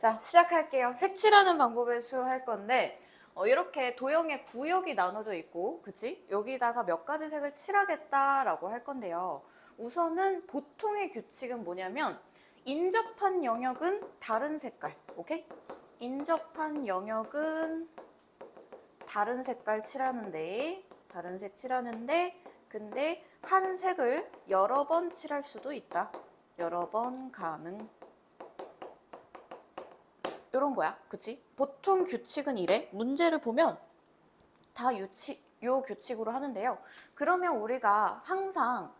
자, 시작할게요. 색칠하는 방법의 수 할 건데 이렇게 도형의 구역이 나눠져 있고 그치? 여기다가 몇 가지 색을 칠하겠다라고 할 건데요. 우선은 보통의 규칙은 뭐냐면 인접한 영역은 다른 색깔, 오케이? 인접한 영역은 다른 색깔 칠하는데 다른 색 칠하는데 근데 한 색을 여러 번 칠할 수도 있다. 여러 번 가능. 이런 거야. 그치? 보통 규칙은 이래. 문제를 보면 다 요 규칙으로 하는데요. 그러면 우리가 항상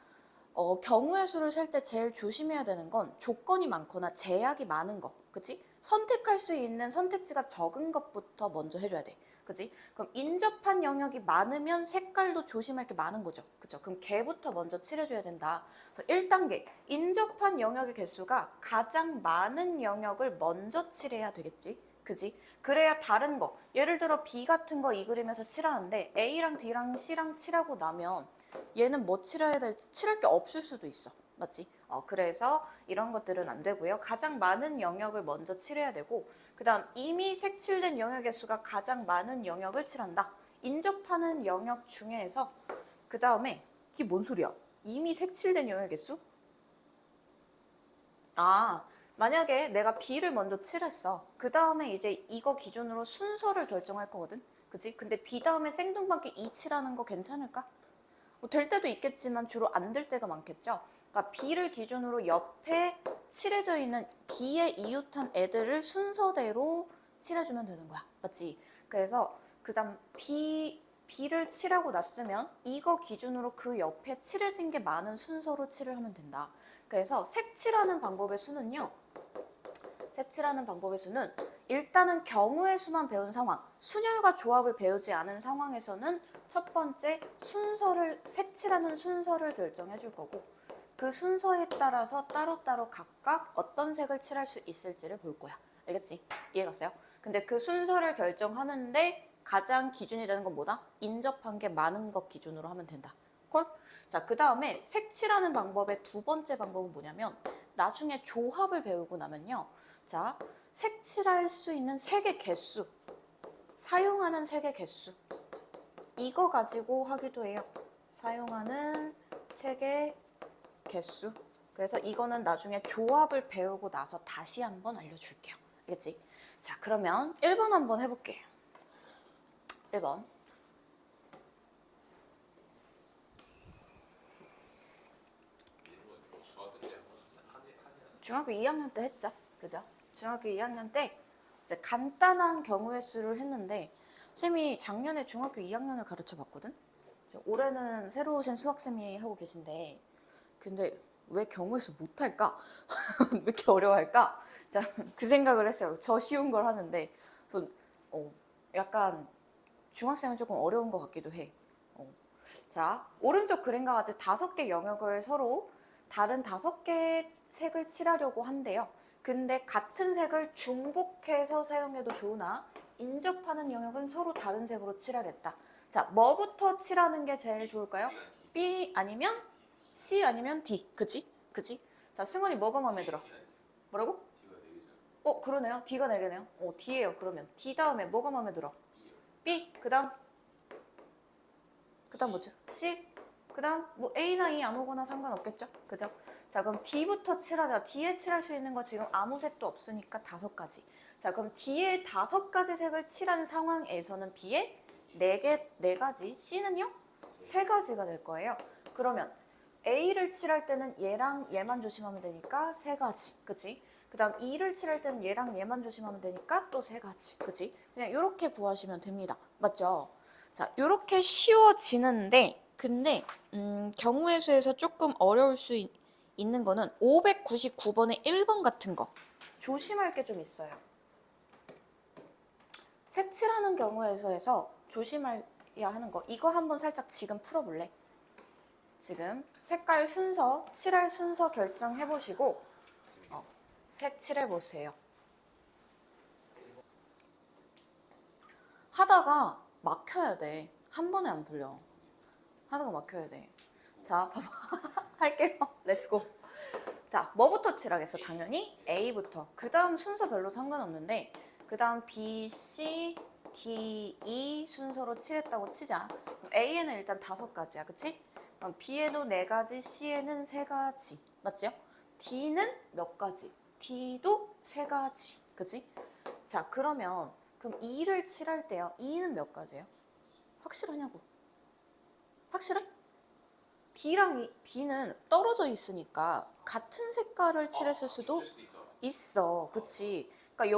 경우의 수를 셀 때 제일 조심해야 되는 건 조건이 많거나 제약이 많은 거. 그치? 선택할 수 있는 선택지가 적은 것부터 먼저 해줘야 돼. 그치? 그럼 인접한 영역이 많으면 색깔도 조심할 게 많은 거죠. 그쵸? 그럼 걔부터 먼저 칠해줘야 된다. 그래서 1단계, 인접한 영역의 개수가 가장 많은 영역을 먼저 칠해야 되겠지. 그지? 그래야 다른 거, 예를 들어 B 같은 거 이 그림에서 칠하는데 A랑 D랑 C랑 칠하고 나면 얘는 뭐 칠해야 될지 칠할 게 없을 수도 있어. 맞지? 그래서 이런 것들은 안 되고요. 가장 많은 영역을 먼저 칠해야 되고 그 다음 이미 색칠된 영역의 수가 가장 많은 영역을 칠한다. 인접하는 영역 중에서 그 다음에 이게 뭔 소리야? 이미 색칠된 영역의 수? 만약에 내가 B를 먼저 칠했어. 그 다음에 이제 이거 기준으로 순서를 결정할 거거든. 그치? 근데 B 다음에 생뚱맞게 2 칠하는 거 괜찮을까? 될 때도 있겠지만 주로 안 될 때가 많겠죠. 그러니까 B를 기준으로 옆에 칠해져 있는 B에 이웃한 애들을 순서대로 칠해주면 되는 거야. 맞지? 그래서 그 다음 B를 칠하고 났으면 이거 기준으로 그 옆에 칠해진 게 많은 순서로 칠을 하면 된다. 그래서 색칠하는 방법의 수는요. 색칠하는 방법의 수는 일단은 경우의 수만 배운 상황, 순열과 조합을 배우지 않은 상황에서는 첫 번째 색칠하는 순서를 결정해 줄 거고 그 순서에 따라서 따로따로 각각 어떤 색을 칠할 수 있을지를 볼 거야. 알겠지? 이해갔어요? 근데 그 순서를 결정하는데 가장 기준이 되는 건 뭐다? 인접한 게 많은 것 기준으로 하면 된다. 콜? 자, 그 다음에 색칠하는 방법의 두 번째 방법은 뭐냐면 나중에 조합을 배우고 나면요. 자, 색칠할 수 있는 색의 개수, 사용하는 색의 개수 이거 가지고 하기도 해요. 사용하는 색의 개수. 그래서 이거는 나중에 조합을 배우고 나서 다시 한번 알려줄게요. 알겠지? 자, 그러면 1번 한번 해볼게요. 1번. 중학교 2학년 때 했죠. 그죠? 중학교 2학년 때 이제 간단한 경우의 수를 했는데 쌤이 작년에 중학교 2학년을 가르쳐 봤거든? 올해는 새로 오신 수학쌤이 하고 계신데 근데 왜 경우의 수 못할까? 왜 이렇게 어려워할까? 자, 그 생각을 했어요. 저 쉬운 걸 하는데 그래서 약간 중학생은 조금 어려운 것 같기도 해. 자, 오른쪽 그림과 같이 5개 영역을 서로 다른 5개의 색을 칠하려고 한대요. 근데 같은 색을 중복해서 사용해도 좋으나 인접하는 영역은 서로 다른 색으로 칠하겠다. 자, 뭐부터 칠하는 게 제일 좋을까요? B 아니면 C 아니면 D. 그치? 그치? 자, 승원이 뭐가 마음에 들어? 뭐라고? 그러네요. D가 4개네요. D예요. 그러면 D 다음에 뭐가 마음에 들어? B. 그 다음 뭐죠? C. 그 다음 뭐 A나 E 아무거나 상관없겠죠? 그죠? 자, 그럼 D부터 칠하자. D에 칠할 수 있는 거 지금 아무 색도 없으니까 5가지. 자, 그럼 D에 5가지 색을 칠한 상황에서는 B에 4가지, C는요? 3가지가 될 거예요. 그러면 A를 칠할 때는 얘랑 얘만 조심하면 되니까 3가지. 그치? 그 다음 E를 칠할 때는 얘랑 얘만 조심하면 되니까 또 3가지. 그치? 그냥 이렇게 구하시면 됩니다. 맞죠? 자, 이렇게 쉬워지는데 근데 경우의 수에서 조금 어려울 수 있는 거는 599번의 1번 같은 거 조심할 게 좀 있어요. 색칠하는 경우에서 조심해야 하는 거 이거 한번 살짝 지금 풀어볼래? 지금 색깔 순서, 칠할 순서 결정해보시고 색칠해보세요. 하다가 막혀야 돼. 한 번에 안 풀려. 하다가 막혀야 돼. 자, 봐봐. 할게요. 렛츠고. 자, 뭐부터 칠하겠어? 당연히 A부터. 그 다음 순서 별로 상관없는데 그 다음 B, C, D, E 순서로 칠했다고 치자. 그럼 A에는 일단 5가지야. 그치? 그럼 B에도 4가지, C에는 3가지. 맞죠? D는 몇 가지? D도 3가지. 그치? 자, 그럼 E를 칠할 때요. E는 몇 가지예요? 확실하냐고? 확실해? D랑 B는 떨어져 있으니까 같은 색깔을 칠했을 수도 있어. 그치? 그러니까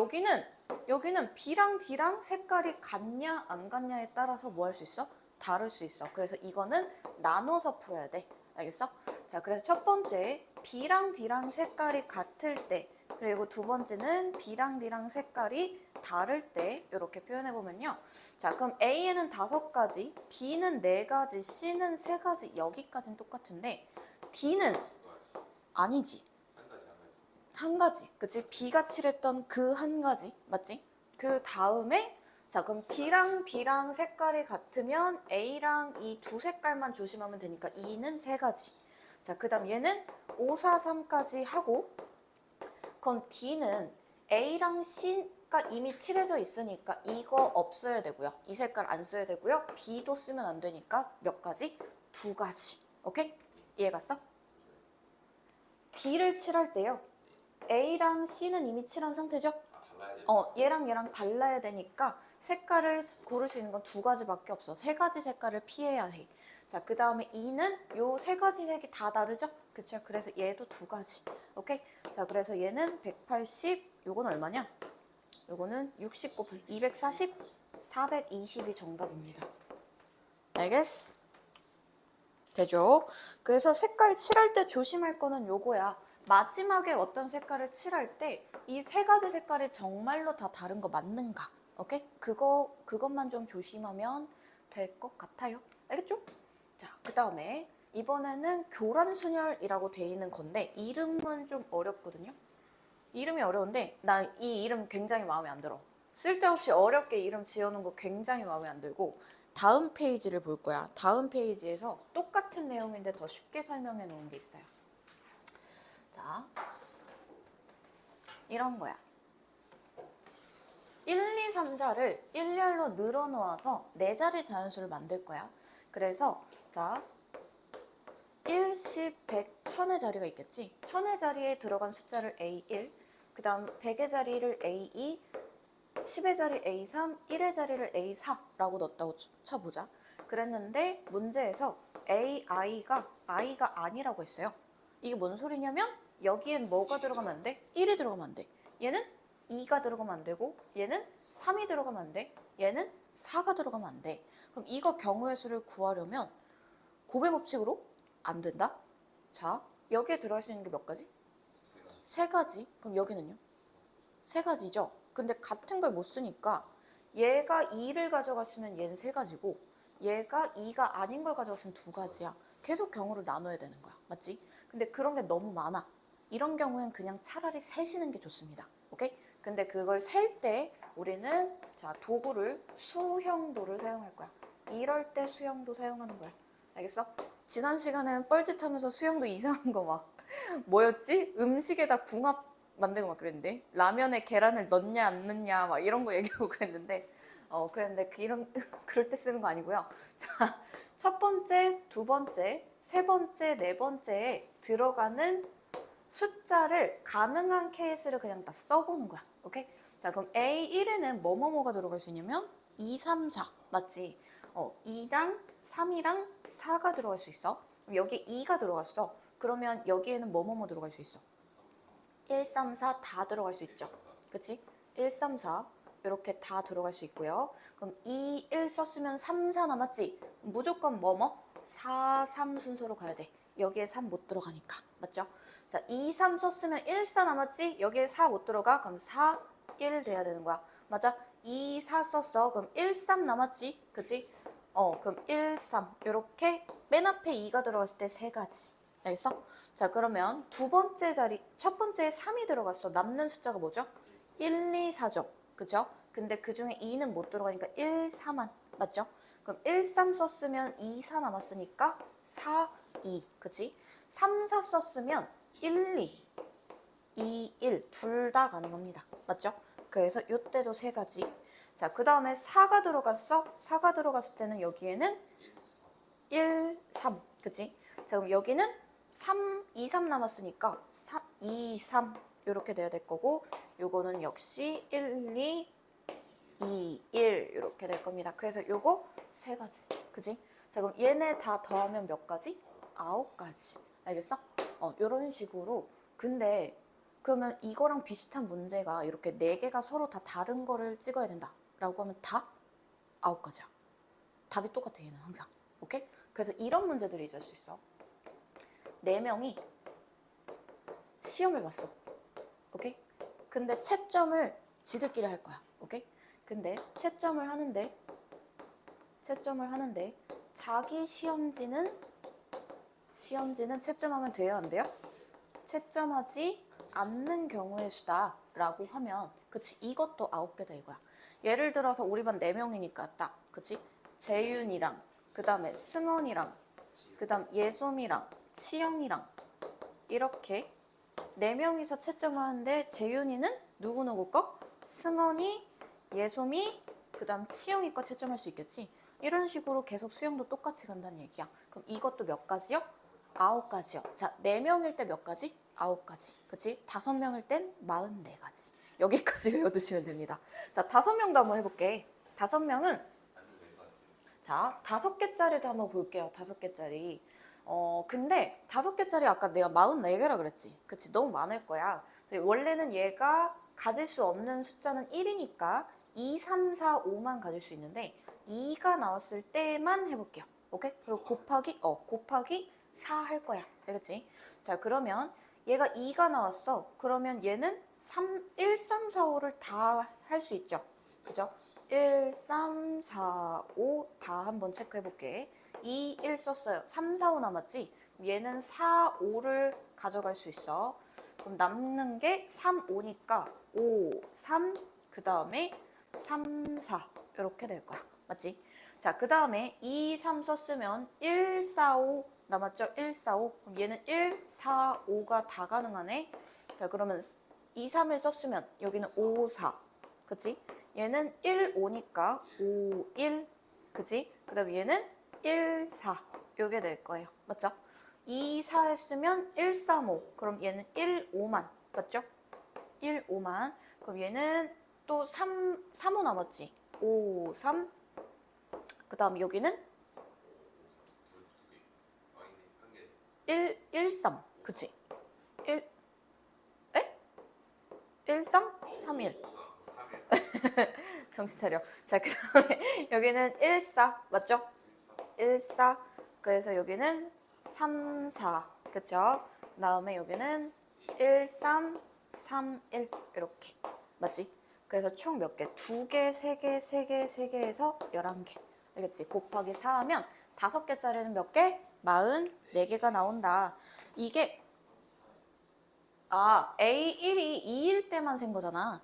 여기는 B랑 D랑 색깔이 같냐 안 같냐에 따라서 뭐 할 수 있어? 다를 수 있어. 그래서 이거는 나눠서 풀어야 돼. 알겠어? 자, 그래서 첫 번째 B랑 D랑 색깔이 같을 때, 그리고 두 번째는 B랑 D랑 색깔이 다를 때 이렇게 표현해보면요. 자, 그럼 A에는 5가지, B는 4가지, C는 3가지, 여기까지는 똑같은데 D는 아니지. 한 가지. 그치? B가 칠했던 그 한 가지. 맞지? 그 다음에 자, 그럼 D랑 B랑 색깔이 같으면 A랑 이 두 색깔만 조심하면 되니까 E는 3가지. 자, 그 다음 얘는 5, 4, 3까지 하고, 그럼 D는 A랑 C가 이미 칠해져 있으니까 이거 없어야 되고요. 이 색깔 안 써야 되고요. B도 쓰면 안 되니까 몇 가지? 2가지. 오케이? 이해 갔어? D를 칠할 때요. A랑 C는 이미 칠한 상태죠? 얘랑 얘랑 달라야 되니까 색깔을 고를 수 있는 건 2가지밖에 없어. 3가지 색깔을 피해야 해. 자, 그 다음에 E는 요 3가지 색이 다 다르죠? 그쵸? 그래서 얘도 2가지. 오케이? 자, 그래서 얘는 180, 요건 얼마냐? 요거는 60 곱하기 240, 420이 정답입니다. 알겠어? 되죠? 그래서 색깔 칠할 때 조심할 거는 요거야. 마지막에 어떤 색깔을 칠할 때 이 3가지 색깔이 정말로 다 다른 거 맞는가? 오케이? 그것만 좀 조심하면 될 것 같아요. 알겠죠? 자, 그 다음에 이번에는 교란순열이라고 돼 있는 건데 이름은 좀 어렵거든요. 이름이 어려운데 난 이 이름 굉장히 마음에 안 들어. 쓸데없이 어렵게 이름 지어놓은 거 굉장히 마음에 안 들고 다음 페이지를 볼 거야. 다음 페이지에서 똑같은 내용인데 더 쉽게 설명해 놓은 게 있어요. 자, 이런 거야. 1, 2, 3, 4를 일렬로 늘어놓아서 4자리 자연수를 만들 거야. 그래서 자, 1, 10, 100, 1000의 자리가 있겠지. 1000의 자리에 들어간 숫자를 A1, 그 다음 100의 자리를 A2, 10의 자리 A3, 1의 자리를 A4라고 넣었다고 쳐보자. 그랬는데 문제에서 AI가 I가 아니라고 했어요. 이게 뭔 소리냐면 여기엔 뭐가 들어가면 안 돼? 1이 들어가면 안 돼. 얘는 2가 들어가면 안 되고 얘는 3이 들어가면 안 돼. 얘는 4가 들어가면 안 돼. 그럼 이거 경우의 수를 구하려면 곱의 법칙으로 안 된다. 자, 여기에 들어갈 수 있는 게 몇 가지? 3가지. 그럼 여기는요? 3가지죠. 근데 같은 걸 못 쓰니까 얘가 2를 가져갔으면 얘는 3가지고 얘가 2가 아닌 걸 가져갔으면 2가지야. 계속 경우를 나눠야 되는 거야. 맞지? 근데 그런 게 너무 많아. 이런 경우엔 그냥 차라리 세시는 게 좋습니다. 오케이? 근데 그걸 셀 때 우리는 자, 도구를 수형도를 사용할 거야. 이럴 때 수형도 사용하는 거야. 알겠어? 지난 시간에는 뻘짓하면서 수형도 이상한 거 막 뭐였지? 음식에다 궁합 만들고 막 그랬는데 라면에 계란을 넣냐 안 넣냐 막 이런 거 얘기하고 그랬는데 이런 그럴 때 쓰는 거 아니고요. 자, 첫 번째, 두 번째, 세 번째, 네 번째에 들어가는 숫자를 가능한 케이스를 그냥 다 써보는 거야. 오케이? 자, 그럼 A1에는 뭐뭐뭐가 들어갈 수 있냐면 2, 3, 4 맞지? 2랑 3이랑 4가 들어갈 수 있어. 그럼 여기 2가 들어갔어. 그러면 여기에는 뭐뭐뭐 들어갈 수 있어. 1, 3, 4 다 들어갈 수 있죠. 그치? 1, 3, 4 이렇게 다 들어갈 수 있고요. 그럼 2, 1 썼으면 3, 4 남았지? 무조건 뭐뭐? 4, 3 순서로 가야 돼. 여기에 3 못 들어가니까. 맞죠? 자, 2, 3 썼으면 1, 4 남았지? 여기에 4 못 들어가? 그럼 4, 1 돼야 되는 거야. 맞아? 2, 4 썼어. 그럼 1, 3 남았지? 그치? 그럼 1, 3 이렇게 맨 앞에 2가 들어갔을 때 3가지. 알겠어? 자, 그러면 두 번째 자리, 첫 번째에 3이 들어갔어. 남는 숫자가 뭐죠? 1, 2, 4죠. 그죠? 근데 그 중에 2는 못 들어가니까 1, 4만. 맞죠? 그럼 1, 3 썼으면 2, 4 남았으니까 4, 2. 그치? 3, 4 썼으면 1, 2. 2, 1 둘 다 가능합니다. 맞죠? 그래서 이때도 세 가지. 자, 그 다음에 4가 들어갔어? 4가 들어갔을 때는 여기에는 1, 3. 그치? 자, 그럼 여기는 3, 2, 3 남았으니까 3, 2, 3 이렇게 돼야 될 거고 요거는 역시 1, 2, 2, 1 이렇게 될 겁니다. 그래서 요거 세 가지. 그치? 자, 그럼 얘네 다 더하면 몇 가지? 9가지. 알겠어? 요런 식으로. 근데 그러면 이거랑 비슷한 문제가 이렇게 4개가 서로 다 다른 거를 찍어야 된다 라고 하면 다 9가지야. 답이 똑같아 얘는 항상. 오케이? 그래서 이런 문제들이 있을 수 있어. 4명이 시험을 봤어. 오케이? 근데 채점을 지들끼리 할 거야. 오케이? 근데 채점을 하는데 자기 시험지는 채점하면 돼요, 안 돼요? 채점하지 않는 경우의 수다 라고 하면 그치 이것도 9개다 이거야. 예를 들어서 우리 반 4명이니까 딱 그치 재윤이랑 그 다음에 승원이랑 그 다음 예솜이랑 치영이랑 이렇게 4명이서 채점을 하는데 재윤이는 누구누구 거? 승원이, 예솜이, 그 다음 치영이 거 채점할 수 있겠지? 이런 식으로 계속 수영도 똑같이 간다는 얘기야. 그럼 이것도 몇 가지요? 9가지요. 자, 4명일 때 몇 가지? 9가지. 그치? 5명일 땐 44가지. 여기까지 외워두시면 됩니다. 자, 5명도 한번 해볼게. 5명은 자, 5개짜리도 한번 볼게요. 5개짜리. 근데 5개짜리 아까 내가 44개라 그랬지. 그치? 너무 많을 거야. 원래는 얘가 가질 수 없는 숫자는 1이니까 2, 3, 4, 5만 가질 수 있는데 2가 나왔을 때만 해볼게요. 오케이? 그리고 곱하기 4 할 거야. 알겠지? 자, 그러면 얘가 2가 나왔어. 그러면 얘는 1, 3, 4, 5를 다 할 수 있죠. 그죠? 1, 3, 4, 5 다 한번 체크해 볼게. 2, 1 썼어요. 3, 4, 5 남았지? 얘는 4, 5를 가져갈 수 있어. 그럼 남는 게 3, 5니까 5, 3, 그 다음에 3, 4 이렇게 될 거야. 맞지? 자, 그 다음에 2, 3 썼으면 1, 4, 5 남았죠? 1, 4, 5. 그럼 얘는 1, 4, 5가 다 가능하네. 자, 그러면 2, 3을 썼으면 여기는 5, 4. 그치? 얘는 1, 5니까 5, 1. 그치? 그 다음에 얘는 1, 4. 요게 될 거예요. 맞죠? 2, 4 했으면 1, 3, 5. 그럼 얘는 1, 5만. 맞죠? 1, 5만. 그럼 얘는 또 3, 5 남았지? 5, 3. 그 다음 여기는 1, 3. 그치? 1, 에? 1, 3? 3, 1. 정신 차려. 자, 그 다음에 여기는 1, 4. 맞죠? 1, 4. 그래서 여기는 3, 4. 그쵸? 그 다음에 여기는 1, 3, 3, 1. 이렇게. 맞지? 그래서 총 몇 개? 2개, 3개, 3개, 3개 해서 11개. 알겠지? 곱하기 4 하면 5개짜리는 몇 개? 44개가 나온다. 이게 A1이 2일 때만 생 거잖아.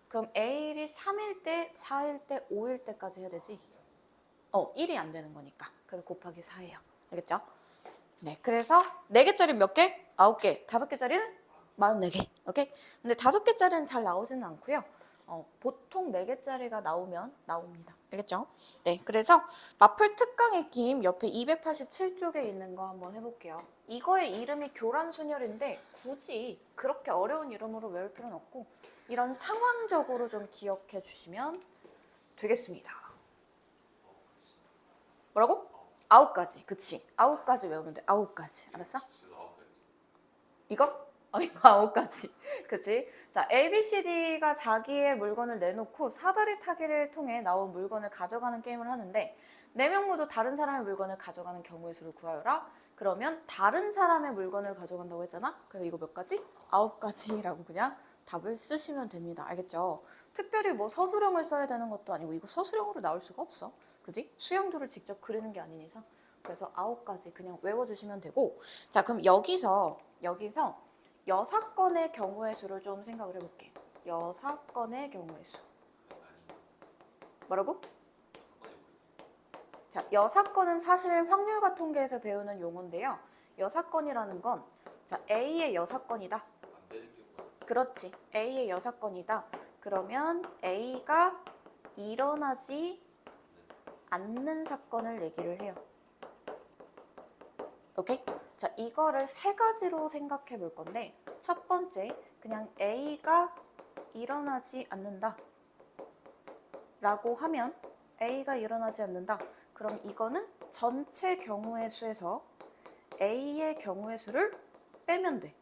그럼 A1이 3일 때, 4일 때, 5일 때까지 해야 되지? 1이 안 되는 거니까. 그래서 곱하기 4예요. 알겠죠? 네, 그래서 4개짜리 몇 개? 9개. 5개짜리는 44개. 오케이? 근데 5개짜리는 잘 나오지는 않고요. 보통 4개짜리가 나오면 나옵니다. 알겠죠? 네, 그래서 마플 특강 익힘 옆에 287쪽에 있는 거 한번 해볼게요. 이거의 이름이 교란순열인데 굳이 그렇게 어려운 이름으로 외울 필요는 없고 이런 상황적으로 좀 기억해 주시면 되겠습니다. 뭐라고? 9가지. 그치? 9가지 외우면 돼. 9가지. 알았어? 이거? 이거 9가지. 그치? 자, ABCD가 자기의 물건을 내놓고 사다리 타기를 통해 나온 물건을 가져가는 게임을 하는데 4명 모두 다른 사람의 물건을 가져가는 경우의 수를 구하여라. 그러면 다른 사람의 물건을 가져간다고 했잖아? 그래서 이거 몇 가지? 9가지라고 그냥 답을 쓰시면 됩니다. 알겠죠? 특별히 뭐 서술형을 써야 되는 것도 아니고 이거 서술형으로 나올 수가 없어. 그지? 수영도를 직접 그리는 게 아닌 이상. 그래서 9가지 그냥 외워주시면 되고 자, 그럼 여기서 6건의 경우의 수를 좀 생각을 해볼게. 6건의 경우의 수. 뭐라고? 자, 6건은 사실 확률과 통계에서 배우는 용어인데요. 6건이라는 건 자, A의 6건이다. 그렇지. A의 여사건이다. 그러면 A가 일어나지 않는 사건을 얘기를 해요. 오케이? 자, 이거를 세 가지로 생각해 볼 건데 첫 번째, 그냥 A가 일어나지 않는다 라고 하면 A가 일어나지 않는다. 그럼 이거는 전체 경우의 수에서 A의 경우의 수를 빼면 돼.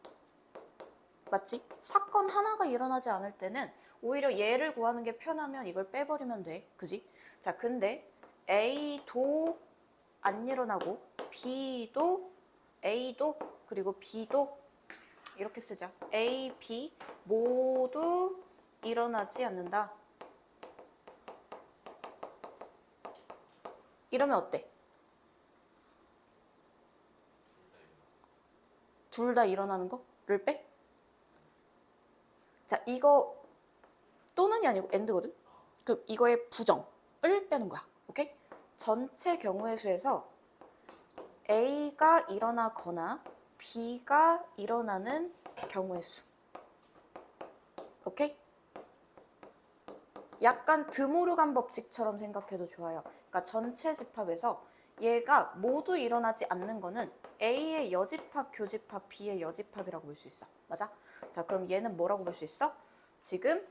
맞지? 사건 하나가 일어나지 않을 때는 오히려 얘를 구하는 게 편하면 이걸 빼버리면 돼. 그지? 자, 근데 A도 안 일어나고 A도 그리고 B도 이렇게 쓰자. A, B 모두 일어나지 않는다. 이러면 어때? 둘 다 일어나는 거를 빼? 자, 이거 또는이 아니고 and거든? 그럼 이거의 부정을 빼는 거야. 오케이? 전체 경우의 수에서 A가 일어나거나 B가 일어나는 경우의 수. 오케이? 약간 드모르간 법칙처럼 생각해도 좋아요. 그러니까 전체 집합에서 얘가 모두 일어나지 않는 거는 A의 여집합, 교집합, B의 여집합이라고 볼 수 있어. 맞아? 자, 그럼 얘는 뭐라고 볼 수 있어? 지금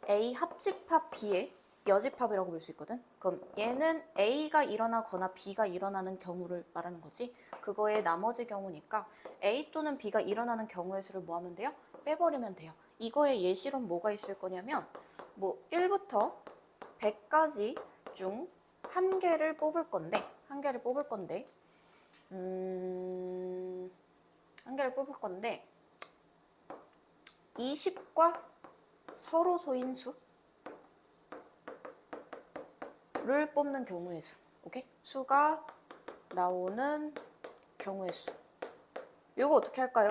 A 합집합 B의 여집합이라고 볼 수 있거든. 그럼 얘는 A가 일어나거나 B가 일어나는 경우를 말하는 거지. 그거의 나머지 경우니까 A 또는 B가 일어나는 경우의 수를 뭐 하면 돼요? 빼버리면 돼요. 이거의 예시론 뭐가 있을 거냐면 뭐 1부터 100까지 중 한 개를 뽑을 건데 한 개를 뽑을 건데 20과 서로 소인수를 뽑는 경우의 수. 오케이? 수가 나오는 경우의 수. 요거 어떻게 할까요?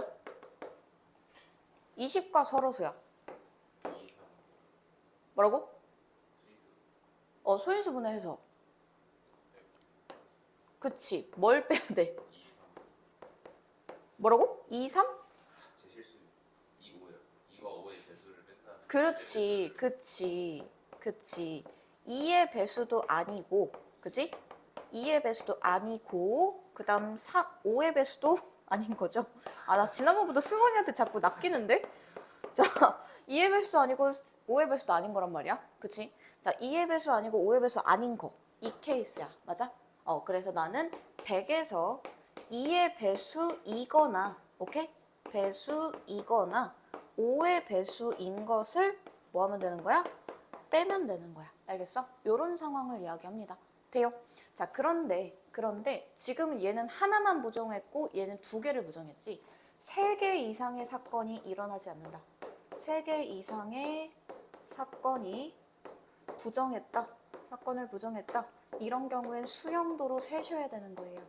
20과 서로소야. 뭐라고? 소인수분해 해서. 그치. 뭘 빼야 돼? 뭐라고? 2, 3? 제 실수 2, 5요. 2와 5의 배수를 뺀다. 그렇지. 그치. 2의 배수도 아니고, 그치? 2의 배수도 아니고, 그 다음 5의 배수도 아닌 거죠. 아, 나 지난번부터 승원이한테 자꾸 낚이는데? 자, 2의 배수도 아니고 5의 배수도 아닌 거란 말이야. 그치? 자, 2의 배수 아니고 5의 배수 아닌 거. 이 케이스야. 맞아? 그래서 나는 100에서 2의 배수이거나, 오케이? 배수이거나 5의 배수인 것을 뭐 하면 되는 거야? 빼면 되는 거야. 알겠어? 요런 상황을 이야기합니다. 돼요? 자, 그런데 지금은 얘는 하나만 부정했고 얘는 두 개를 부정했지. 3개 이상의 사건이 일어나지 않는다. 3개 이상의 사건이 사건을 부정했다. 이런 경우엔 수용도로 세셔야 되는 거예요.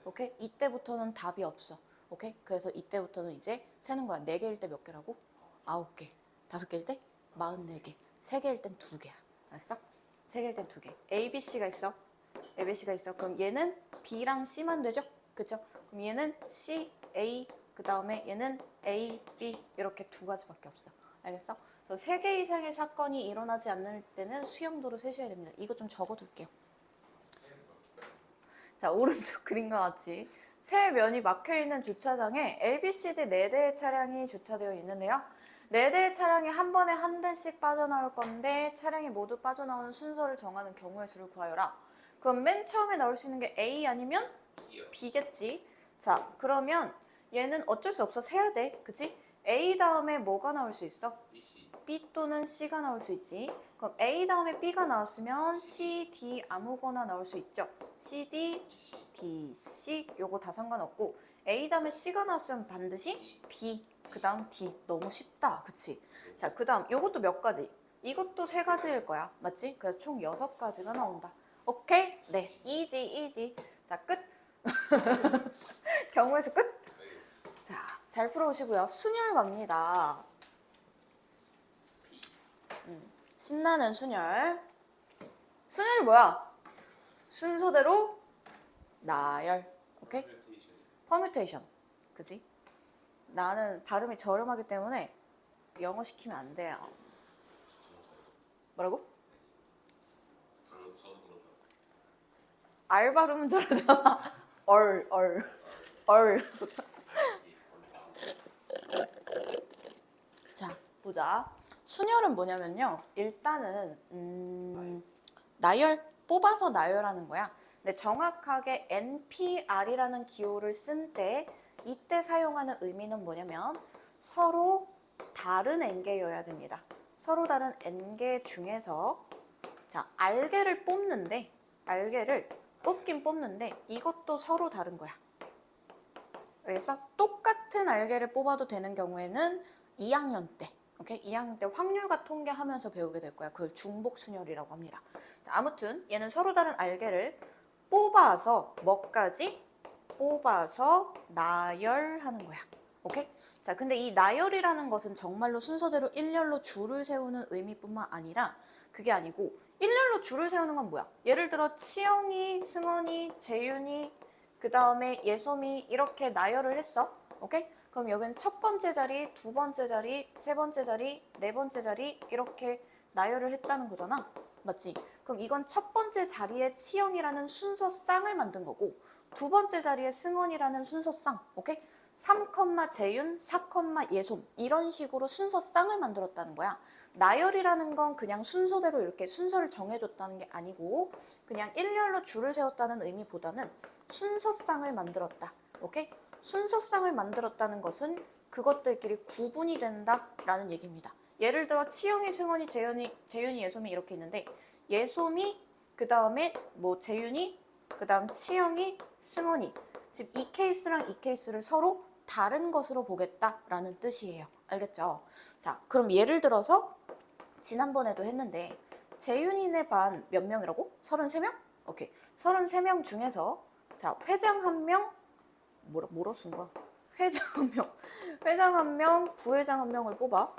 오케이? 이때부터는 답이 없어. 오케이? 그래서 이때부터는 이제 세는 거야. 4개일 때 몇 개라고? 9개. 5개일 때? 44개. 3개일 땐 2개야. 알았어? 3개일 땐 2개. A, B, C가 있어. A, B, C가 있어. 그럼 얘는 B랑 C만 되죠? 그쵸? 그럼 얘는 C, A, 그 다음에 얘는 A, B 이렇게 두 가지밖에 없어. 알겠어? 그래서 3개 이상의 사건이 일어나지 않을 때는 수용도로 세셔야 됩니다. 이거 좀 적어둘게요. 자, 오른쪽 그림과 같이 세 면이 막혀있는 주차장에 LBCD 4대의 차량이 주차되어 있는데요. 4대의 차량이 한 번에 한 대씩 빠져나올 건데 차량이 모두 빠져나오는 순서를 정하는 경우의 수를 구하여라. 그럼 맨 처음에 나올 수 있는 게 A 아니면 B겠지. 자, 그러면 얘는 어쩔 수 없어. 세야 돼. 그치? A 다음에 뭐가 나올 수 있어? B 또는 C가 나올 수 있지. 그럼 A 다음에 B가 나왔으면 C, D 아무거나 나올 수 있죠. C, D, D, C 요거 다 상관없고 A 다음에 C가 나왔으면 반드시 B, 그 다음 D. 너무 쉽다. 그치? 자, 그 다음 요것도 몇 가지? 이것도 3가지일 거야. 맞지? 그래서 총 6가지가 나온다. 오케이? 네. 이지. 자, 끝. 경우에서 끝. 자, 잘 풀어오시고요. 순열 갑니다. 신나는 순열. 순열이 뭐야? 순서대로 나열. 오케이? 퍼뮤테이션. 그지? 나는 발음이 저렴하기 때문에 영어 시키면 안 돼요. 뭐라고? 저도 그러죠. 알 발음은 저러잖아. 얼. 자, 보자. 순열은 뭐냐면요. 일단은 나열, 뽑아서 나열하는 거야. 근데 정확하게 NPR이라는 기호를 쓴 때 이때 사용하는 의미는 뭐냐면 서로 다른 n개여야 됩니다. 서로 다른 n개 중에서 자, 알개를 뽑는데 알개를 뽑긴 뽑는데 이것도 서로 다른 거야. 그래서 똑같은 알개를 뽑아도 되는 경우에는 2학년 때, 오케이? 2학년 때 확률과 통계하면서 배우게 될 거야. 그걸 중복순열이라고 합니다. 자, 아무튼 얘는 서로 다른 알개를 뽑아서 뭐까지? 뽑아서 나열하는 거야. 오케이? 자, 근데 이 나열이라는 것은 정말로 순서대로 일렬로 줄을 세우는 의미뿐만 아니라 그게 아니고 일렬로 줄을 세우는 건 뭐야? 예를 들어 치영이, 승원이, 재윤이, 그 다음에 예솜이 이렇게 나열을 했어. 오케이? 그럼 여기는 첫 번째 자리, 두 번째 자리, 세 번째 자리, 네 번째 자리 이렇게 나열을 했다는 거잖아. 맞지? 그럼 이건 첫 번째 자리에 치영이라는 순서쌍을 만든 거고 두 번째 자리에 승원이라는 순서쌍. 오케이? 3, 재윤, 4, 예솜 이런 식으로 순서쌍을 만들었다는 거야. 나열이라는 건 그냥 순서대로 이렇게 순서를 정해줬다는 게 아니고 그냥 일렬로 줄을 세웠다는 의미보다는 순서쌍을 만들었다. 오케이? 순서쌍을 만들었다는 것은 그것들끼리 구분이 된다라는 얘기입니다. 예를 들어 치영이, 승원이, 재윤이, 예솜이 이렇게 있는데 예솜이 그 다음에 뭐 재윤이 그 다음 치영이, 승원이 지금 이 케이스랑 이 케이스를 서로 다른 것으로 보겠다라는 뜻이에요. 알겠죠? 자, 그럼 예를 들어서 지난번에도 했는데 재윤이네 반 몇 명이라고? 33명? 오케이. 33명 중에서 자, 회장 한 명, 뭐라 쓴 거야? 회장 한 명, 회장 한 명, 부회장 한 명을 뽑아.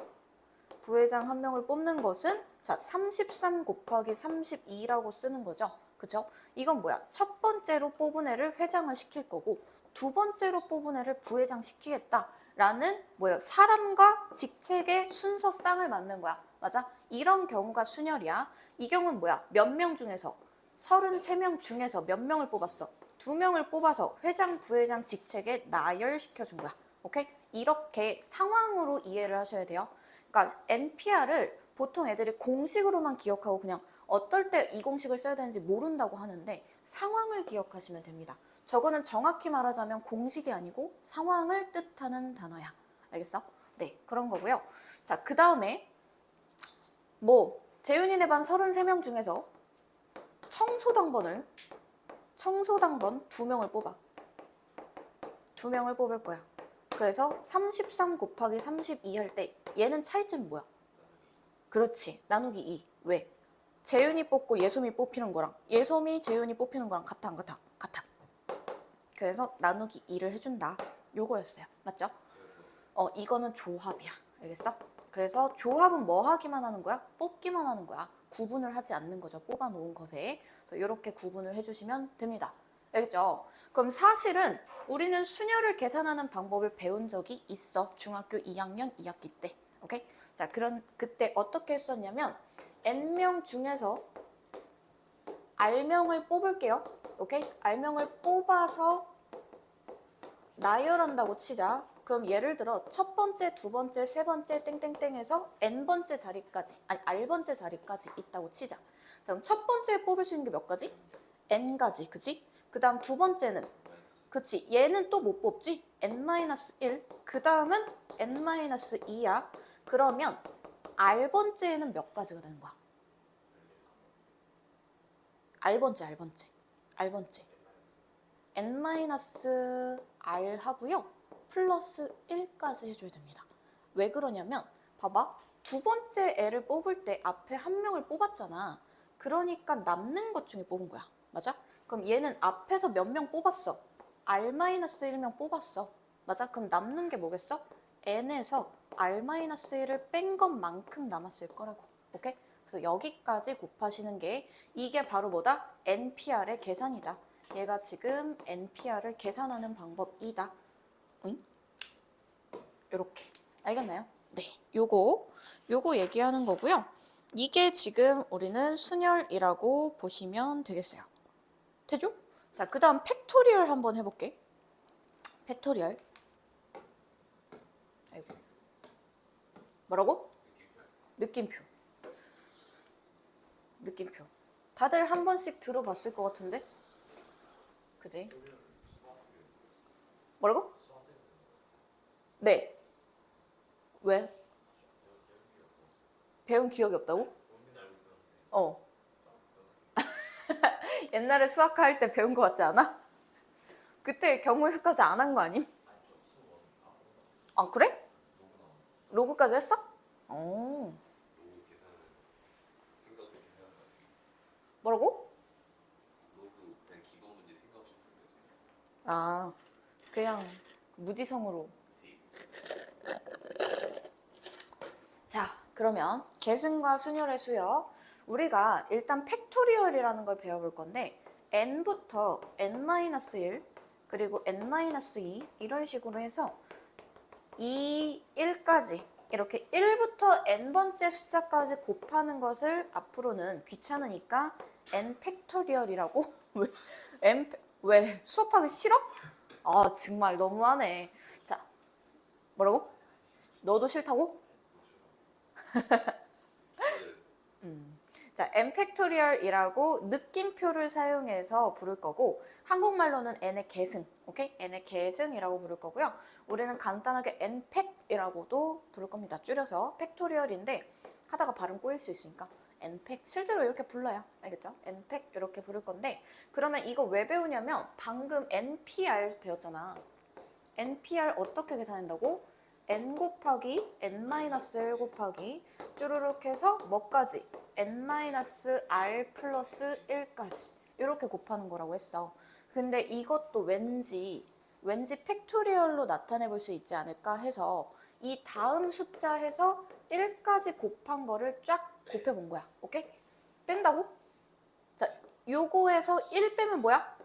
부회장 한 명을 뽑는 것은 자, 33 곱하기 32라고 쓰는 거죠. 그쵸? 이건 뭐야? 첫 번째로 뽑은 애를 회장을 시킬 거고 두 번째로 뽑은 애를 부회장 시키겠다라는 뭐예요? 사람과 직책의 순서쌍을 맞는 거야. 맞아? 이런 경우가 순열이야. 이 경우는 뭐야? 몇 명 중에서 33명 중에서 몇 명을 뽑았어? 2명을 뽑아서 회장, 부회장 직책에 나열시켜준 거야. 오케이? 이렇게 상황으로 이해를 하셔야 돼요. 그러니까 NPR을 보통 애들이 공식으로만 기억하고 그냥 어떨 때 이 공식을 써야 되는지 모른다고 하는데 상황을 기억하시면 됩니다. 저거는 정확히 말하자면 공식이 아니고 상황을 뜻하는 단어야. 알겠어? 네, 그런 거고요. 자, 그 다음에 뭐 재윤이네 반 33명 중에서 청소당번 2명을 뽑아. 2명을 뽑을 거야. 그래서 33 곱하기 32 할 때 얘는 차이점이 뭐야? 그렇지. 나누기 2. 왜? 재윤이 뽑고 예솜이 뽑히는 거랑 예솜이 재윤이 뽑히는 거랑 같아 안 같아? 같아. 그래서 나누기 2를 해준다. 요거였어요. 맞죠? 이거는 조합이야. 알겠어? 그래서 조합은 뭐 하기만 하는 거야? 뽑기만 하는 거야. 구분을 하지 않는 거죠. 뽑아놓은 것에. 이렇게 구분을 해주시면 됩니다. 알겠죠? 그럼 사실은 우리는 순열을 계산하는 방법을 배운 적이 있어. 중학교 2학년 2학기 때. 오케이? 자, 그때 어떻게 했었냐면 N명 중에서 R명을 뽑을게요. 오케이? R명을 뽑아서 나열한다고 치자. 그럼 예를 들어 첫 번째, 두 번째, 세 번째 땡땡땡에서 N번째 자리까지 아니 R번째 자리까지 있다고 치자. 자, 그럼 첫 번째에 뽑을 수 있는 게 몇 가지? N가지. 그치? 그 다음 두 번째는 그치? 얘는 또 못 뽑지? N-1. 그 다음은 N-2야. 그러면 R번째에는 몇 가지가 되는 거야? R번째. N-R 하고요. 플러스 1까지 해줘야 됩니다. 왜 그러냐면 봐봐. 두 번째 애를 뽑을 때 앞에 한 명을 뽑았잖아. 그러니까 남는 것 중에 뽑은 거야. 맞아? 그럼 얘는 앞에서 몇 명 뽑았어? R-1명 뽑았어. 맞아? 그럼 남는 게 뭐겠어? N에서 R-1을 뺀 것만큼 남았을 거라고. 오케이? 그래서 여기까지 곱하시는 게 이게 바로 뭐다? NPR의 계산이다. 얘가 지금 NPR을 계산하는 방법이다. 응? 이렇게. 알겠나요? 네, 요거 얘기하는 거고요. 이게 지금 우리는 순열이라고 보시면 되겠어요. 되죠? 자, 그 다음 팩토리얼 한번 해볼게. 팩토리얼. 아이고. 뭐라고? 느낌표. 느낌표. 다들 한 번씩 들어봤을 것 같은데? 그지? 뭐라고? 네. 왜? 배운 기억이 없다고? 어. 옛날에 수학할 때 배운 거 같지 않아? 그때 경우의 수까지 안 한 거 아님? 아, 그래? 로그까지 했어? 어. 로그 계산은 생각 없이 계산하는 거지. 뭐라고? 로그 그냥 기본 문제 생각 없이 푸는 거지. 아, 그냥 무지성으로. 자, 그러면 계승과 순열의 수요. 우리가 일단 팩토리얼이라는 걸 배워볼 건데 n부터 n-1 그리고 n-2 이런 식으로 해서 2, 1까지 이렇게 1부터 n번째 숫자까지 곱하는 것을 앞으로는 귀찮으니까 n 팩토리얼이라고? 왜 수업하기 싫어? 아, 정말 너무하네. 자, 뭐라고? 너도 싫다고? 자, n 팩토리얼이라고 느낌표를 사용해서 부를 거고 한국말로는 n의 계승, 오케이? n의 계승이라고 부를 거고요. 우리는 간단하게 n 팩이라고도 부를 겁니다. 줄여서 팩토리얼인데 하다가 발음 꼬일 수 있으니까 n 팩 실제로 이렇게 불러요. 알겠죠? n 팩 이렇게 부를 건데 그러면 이거 왜 배우냐면 방금 NPR 배웠잖아. NPR 어떻게 계산한다고? n 곱하기 n-1 곱하기 쭈루룩 해서 뭐까지? n-r 플러스 1까지 이렇게 곱하는 거라고 했어. 근데 이것도 왠지 팩토리얼로 나타내 볼 수 있지 않을까 해서 이 다음 숫자 해서 1까지 곱한 거를 쫙 곱해 본 거야. 오케이? 뺀다고? 자, 요거에서 1 빼면 뭐야?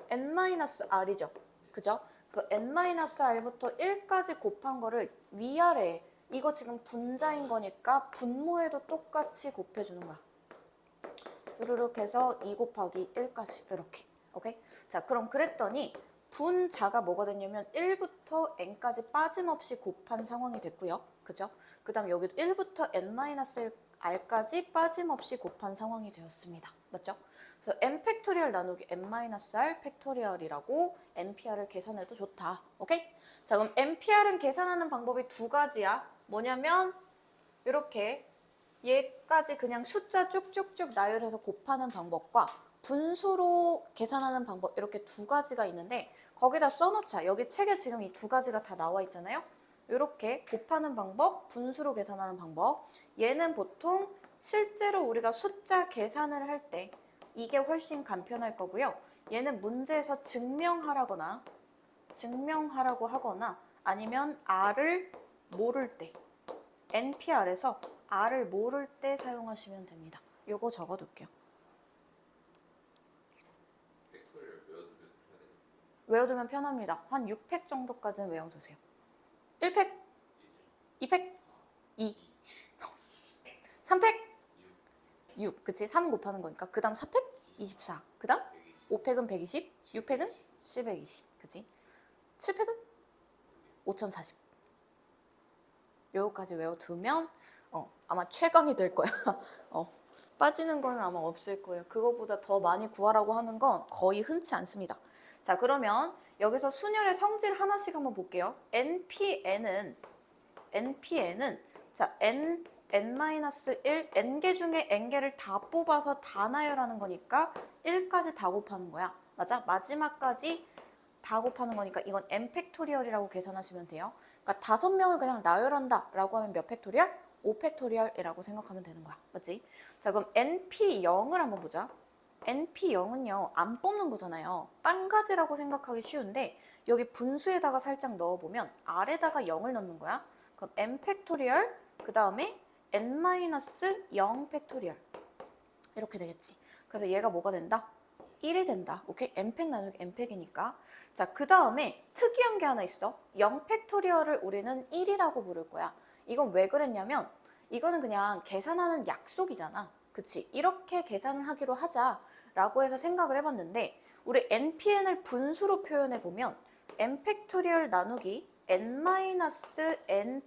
n-r이죠. 그죠? 그래서 n-r부터 1까지 곱한 거를 위아래 이거 지금 분자인 거니까 분모에도 똑같이 곱해주는 거야. 쭈르륵 해서 2 곱하기 1까지 이렇게. 오케이? 자, 그럼 그랬더니 분자가 뭐가 됐냐면 1부터 n까지 빠짐없이 곱한 상황이 됐고요. 그죠? 그 다음 여기도 1부터 n-r까지 빠짐없이 곱한 상황이 되었습니다. 맞죠? 그래서 n 팩토리얼 나누기 n-r 팩토리얼이라고 NPR을 계산해도 좋다. 오케이? 자, 그럼 NPR은 계산하는 방법이 두 가지야. 뭐냐면 이렇게 얘까지 그냥 숫자 쭉쭉쭉 나열해서 곱하는 방법과 분수로 계산하는 방법 이렇게 두 가지가 있는데 거기다 써놓자. 여기 책에 지금 이 두 가지가 다 나와 있잖아요. 이렇게 곱하는 방법, 분수로 계산하는 방법. 얘는 보통 실제로 우리가 숫자 계산을 할 때 이게 훨씬 간편할 거고요. 얘는 문제에서 증명하라고 하거나 아니면 R을 모를 때 NPR에서 R을 모를 때 사용하시면 됩니다. 요거 적어둘게요. 팩토리를 외워두면 편해. 외워두면 편합니다. 한 6팩 정도까지는 외워두세요. 1팩, 2팩, 2, 3팩, 6. 그치? 3 곱하는 거니까. 그 다음 4팩, 24. 그 다음 5팩은 120, 6팩은 720. 그치? 7팩은 5040. 요거까지 외워두면 아마 최강이 될 거야. 빠지는 건 아마 없을 거예요. 그거보다 더 많이 구하라고 하는 건 거의 흔치 않습니다. 자, 그러면 여기서 순열의 성질 하나씩 한번 볼게요. NPN은 자, n-1, n개 중에 n개를 다 뽑아서 다 나열하는 거니까 1까지 다 곱하는 거야. 맞아? 마지막까지 다 곱하는 거니까 이건 n 팩토리얼이라고 계산하시면 돼요. 그러니까 5명을 그냥 나열한다 라고 하면 몇 팩토리얼? 5 팩토리얼이라고 생각하면 되는 거야. 맞지? 자, 그럼 np0을 한번 보자. np0은요 안 뽑는 거잖아요. 딴 가지라고 생각하기 쉬운데 여기 분수에다가 살짝 넣어보면 R에다가 0을 넣는 거야. 그럼 n 팩토리얼 그 다음에 n-0 팩토리얼 이렇게 되겠지. 그래서 얘가 뭐가 된다? 1이 된다. 오케이? n팩 나누기 n팩이니까. 자, 그 다음에 특이한 게 하나 있어. 0 팩토리얼을 우리는 1이라고 부를 거야. 이건 왜 그랬냐면 이거는 그냥 계산하는 약속이잖아. 그치? 이렇게 계산을 하기로 하자라고 해서 생각을 해봤는데 우리 npn을 분수로 표현해보면 n 팩토리얼 나누기 n-n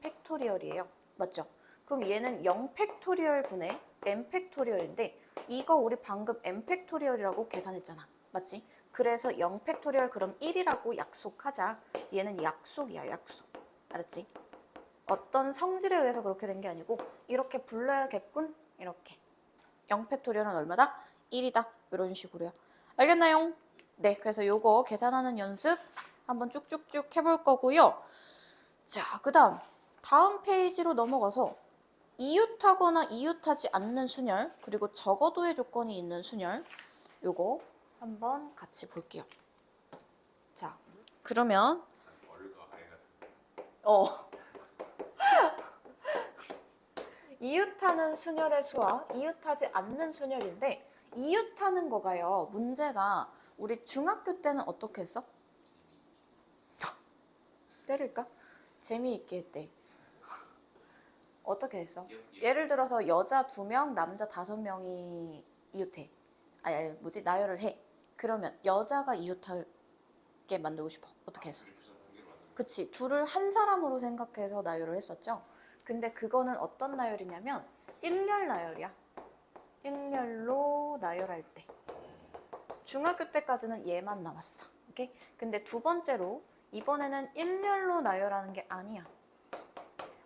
팩토리얼이에요. 맞죠? 그럼 얘는 0 팩토리얼 분의 n 팩토리얼인데 이거 우리 방금 n 팩토리얼이라고 계산했잖아. 맞지? 그래서 0 팩토리얼 그럼 1이라고 약속하자. 얘는 약속이야, 약속. 알았지? 어떤 성질에 의해서 그렇게 된 게 아니고 이렇게 불러야겠군. 이렇게. 0 팩토리얼은 얼마다? 1이다. 이런 식으로요. 알겠나요? 네, 그래서 요거 계산하는 연습 한번 쭉쭉쭉 해볼 거고요. 자, 다음 페이지로 넘어가서 이웃하거나 이웃하지 않는 순열, 그리고 적어도의 조건이 있는 순열, 요거 한번 같이 볼게요. 자, 그러면 얼과 아래 같은. 이웃하는 순열의 수와 이웃하지 않는 순열인데 이웃하는 거가요. 문제가 우리 중학교 때는 어떻게 했어? 때릴까? 재미있게 했대. 어떻게 했어? 예를 들어서 여자 2명, 남자 5명이 이웃해. 아니, 뭐지? 나열을 해. 그러면 여자가 이웃하게 만들고 싶어. 어떻게 했어? 그치. 둘을 한 사람으로 생각해서 나열을 했었죠. 근데 그거는 어떤 나열이냐면 일렬 나열이야. 일렬로 나열할 때. 중학교 때까지는 얘만 나왔어. 오케이? 근데 두 번째로 이번에는 일렬로 나열하는 게 아니야.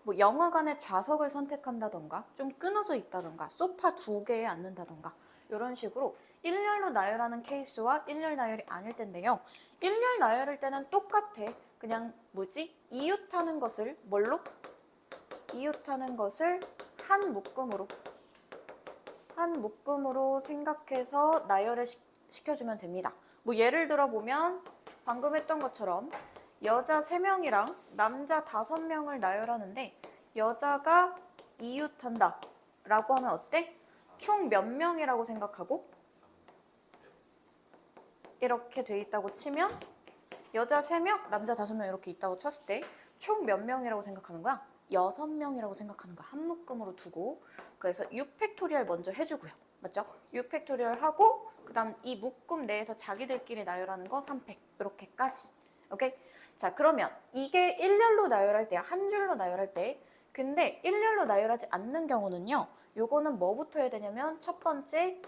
뭐 영화관의 좌석을 선택한다던가 좀 끊어져 있다던가 소파 2개에 앉는다던가 이런 식으로 일렬로 나열하는 케이스와 일렬 나열이 아닐 텐데요. 일렬 나열일 때는 똑같아. 그냥 뭐지? 이웃하는 것을 뭘로? 이웃하는 것을 한 묶음으로 생각해서 나열을 시켜주면 됩니다. 뭐 예를 들어 보면 방금 했던 것처럼 여자 3명이랑 남자 5명을 나열하는데 여자가 이웃한다 라고 하면 어때? 총 몇 명이라고 생각하고 이렇게 돼 있다고 치면 여자 3명, 남자 5명 이렇게 있다고 쳤을 때 총 몇 명이라고 생각하는 거야? 6명이라고 생각하는 거야. 한 묶음으로 두고. 그래서 6팩토리얼 먼저 해주고요. 맞죠? 6팩토리얼 하고 그 다음 이 묶음 내에서 자기들끼리 나열하는 거 3팩 이렇게까지. 오케이? 자, 그러면 이게 일렬로 나열할 때야. 한 줄로 나열할 때. 근데 일렬로 나열하지 않는 경우는요. 요거는 뭐부터 해야 되냐면 첫 번째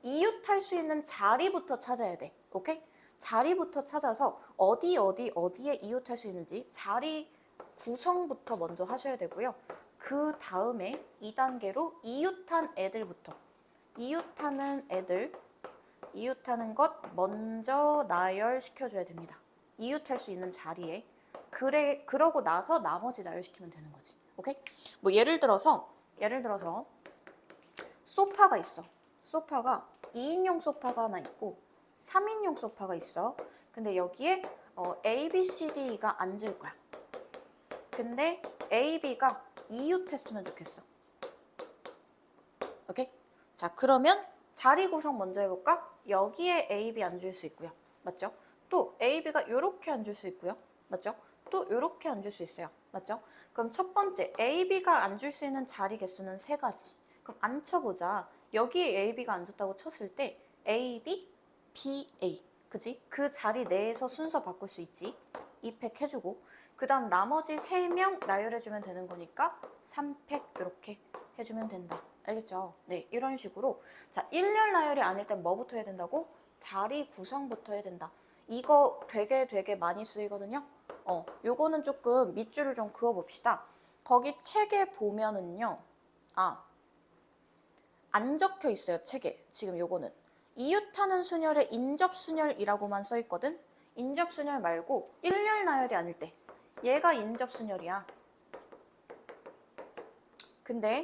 이웃할 수 있는 자리부터 찾아야 돼. 오케이? 자리부터 찾아서 어디에 이웃할 수 있는지 자리 구성부터 먼저 하셔야 되고요. 그 다음에 2단계로 이웃한 애들부터 이웃하는 것 먼저 나열시켜줘야 됩니다. 이웃할 수 있는 자리에. 그러고 나서 나머지 나열시키면 되는 거지. 오케이? 뭐 예를 들어서 소파가 있어. 소파가 2인용 소파가 하나 있고 3인용 소파가 있어. 근데 여기에 A, B, C, D가 앉을 거야. 근데 A, B가 이웃했으면 좋겠어. 오케이? 자, 그러면 자리 구성 먼저 해볼까? 여기에 A, B 앉을 수 있고요. 맞죠? 또 A, B가 이렇게 앉을 수 있고요. 맞죠? 또 이렇게 앉을 수 있어요. 맞죠? 그럼 첫 번째 A, B가 앉을 수 있는 자리 개수는 3가지. 그럼 앉혀보자. 여기에 A, B가 앉았다고 쳤을 때 A, B, B, A. 그지? 그 자리 내에서 순서 바꿀 수 있지. 2팩 해주고 그 다음 나머지 3명 나열해주면 되는 거니까 3팩 이렇게 해주면 된다. 알겠죠? 네, 이런 식으로. 자, 일렬 나열이 아닐 땐 뭐부터 해야 된다고? 자리 구성부터 해야 된다. 이거 되게 많이 쓰이거든요. 요거는 조금 밑줄을 좀 그어봅시다. 거기 책에 보면은요. 안 적혀 있어요, 책에. 지금 요거는. 이웃하는 순열에 인접순열이라고만 써있거든. 인접순열 말고 일렬 나열이 아닐 때. 얘가 인접순열이야. 근데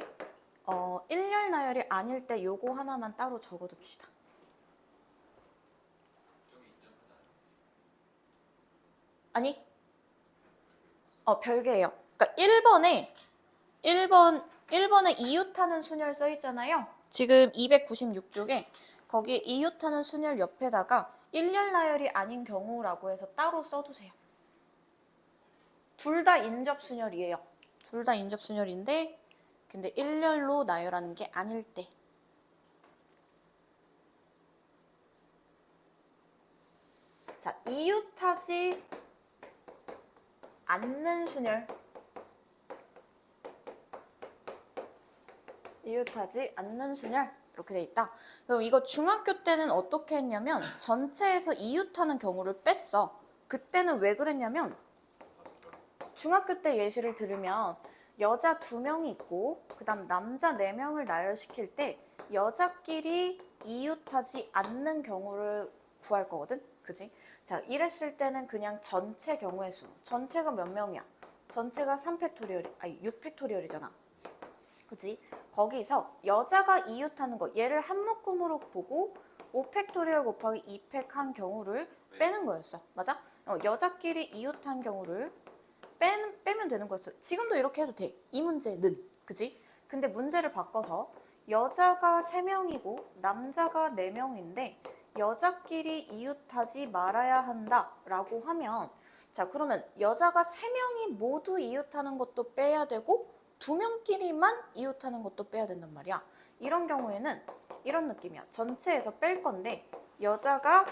일렬 나열이 아닐 때 요거 하나만 따로 적어둡시다. 아니? 별개예요. 그러니까 1번에 이웃하는 순열 써있잖아요. 지금 296쪽에 거기에 이웃하는 순열 옆에다가 일렬 나열이 아닌 경우라고 해서 따로 써두세요. 둘 다 인접순열이에요. 둘 다 인접순열인데 근데 일렬로 나열하는 게 아닐 때. 자, 이웃하지 않는 순열. 이웃하지 않는 순열. 이렇게 돼 있다. 그럼 이거 중학교 때는 어떻게 했냐면 전체에서 이웃하는 경우를 뺐어. 그때는 왜 그랬냐면 중학교 때 예시를 들으면 여자 2명이 있고 그다음 남자 4명을 나열시킬 때 여자끼리 이웃하지 않는 경우를 구할 거거든. 그지? 자, 이랬을 때는 그냥 전체 경우의 수. 전체가 몇 명이야? 전체가 3팩토리얼, 아니 6팩토리얼이잖아. 그지? 거기서 여자가 이웃하는 거 얘를 한 묶음으로 보고 5팩토리얼 곱하기 2팩 한 경우를 빼는 거였어. 맞아? 여자끼리 이웃한 경우를 빼면 되는 거였어. 지금도 이렇게 해도 돼. 이 문제는. 그지? 근데 문제를 바꿔서 여자가 3명이고 남자가 4명인데 여자끼리 이웃하지 말아야 한다 라고 하면 자, 그러면 여자가 3명이 모두 이웃하는 것도 빼야 되고 2명끼리만 이웃하는 것도 빼야 된단 말이야. 이런 경우에는 이런 느낌이야. 전체에서 뺄 건데 여자가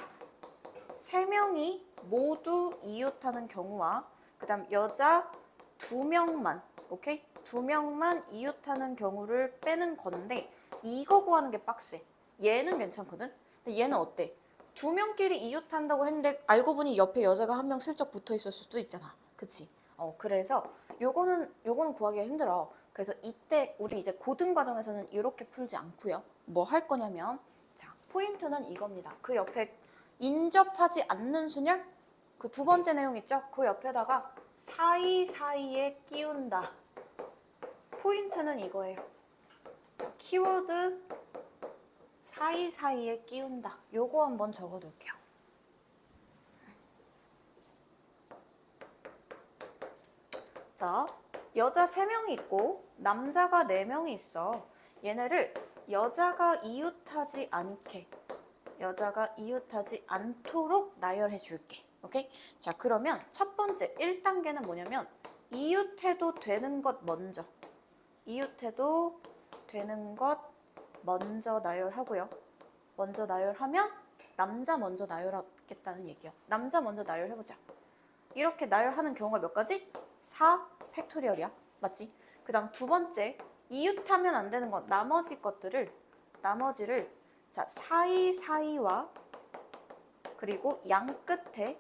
3명이 모두 이웃하는 경우와 그 다음 여자 2명만, 오케이? 2명만 이웃하는 경우를 빼는 건데 이거 구하는 게 빡세. 얘는 괜찮거든? 근데 얘는 어때? 2명끼리 이웃한다고 했는데 알고 보니 옆에 여자가 1명 슬쩍 붙어 있을 수도 있잖아. 그치? 그래서 요거는 구하기가 힘들어. 그래서 이때 우리 이제 고등 과정에서는 이렇게 풀지 않고요. 뭐 할 거냐면 자, 포인트는 이겁니다. 그 옆에 인접하지 않는 순열? 그 2번째 내용 있죠? 그 옆에다가 사이사이에 끼운다. 포인트는 이거예요. 키워드 사이사이에 끼운다. 요거 한번 적어둘게요. 자, 여자 3명이 있고 남자가 4명이 있어. 얘네를 여자가 이웃하지 않게, 여자가 이웃하지 않도록 나열해 줄게. 오케이? 자, 그러면 첫 번째 1단계는 뭐냐면 이웃해도 되는 것 먼저. 이웃해도 되는 것 먼저 나열하고요. 먼저 나열하면 남자 먼저 나열하겠다는 얘기야. 남자 먼저 나열해보자. 이렇게 나열하는 경우가 몇 가지? 4 팩토리얼이야. 맞지? 그 다음 2번째 이웃하면 안 되는 것 나머지를 자, 사이사이와 그리고 양 끝에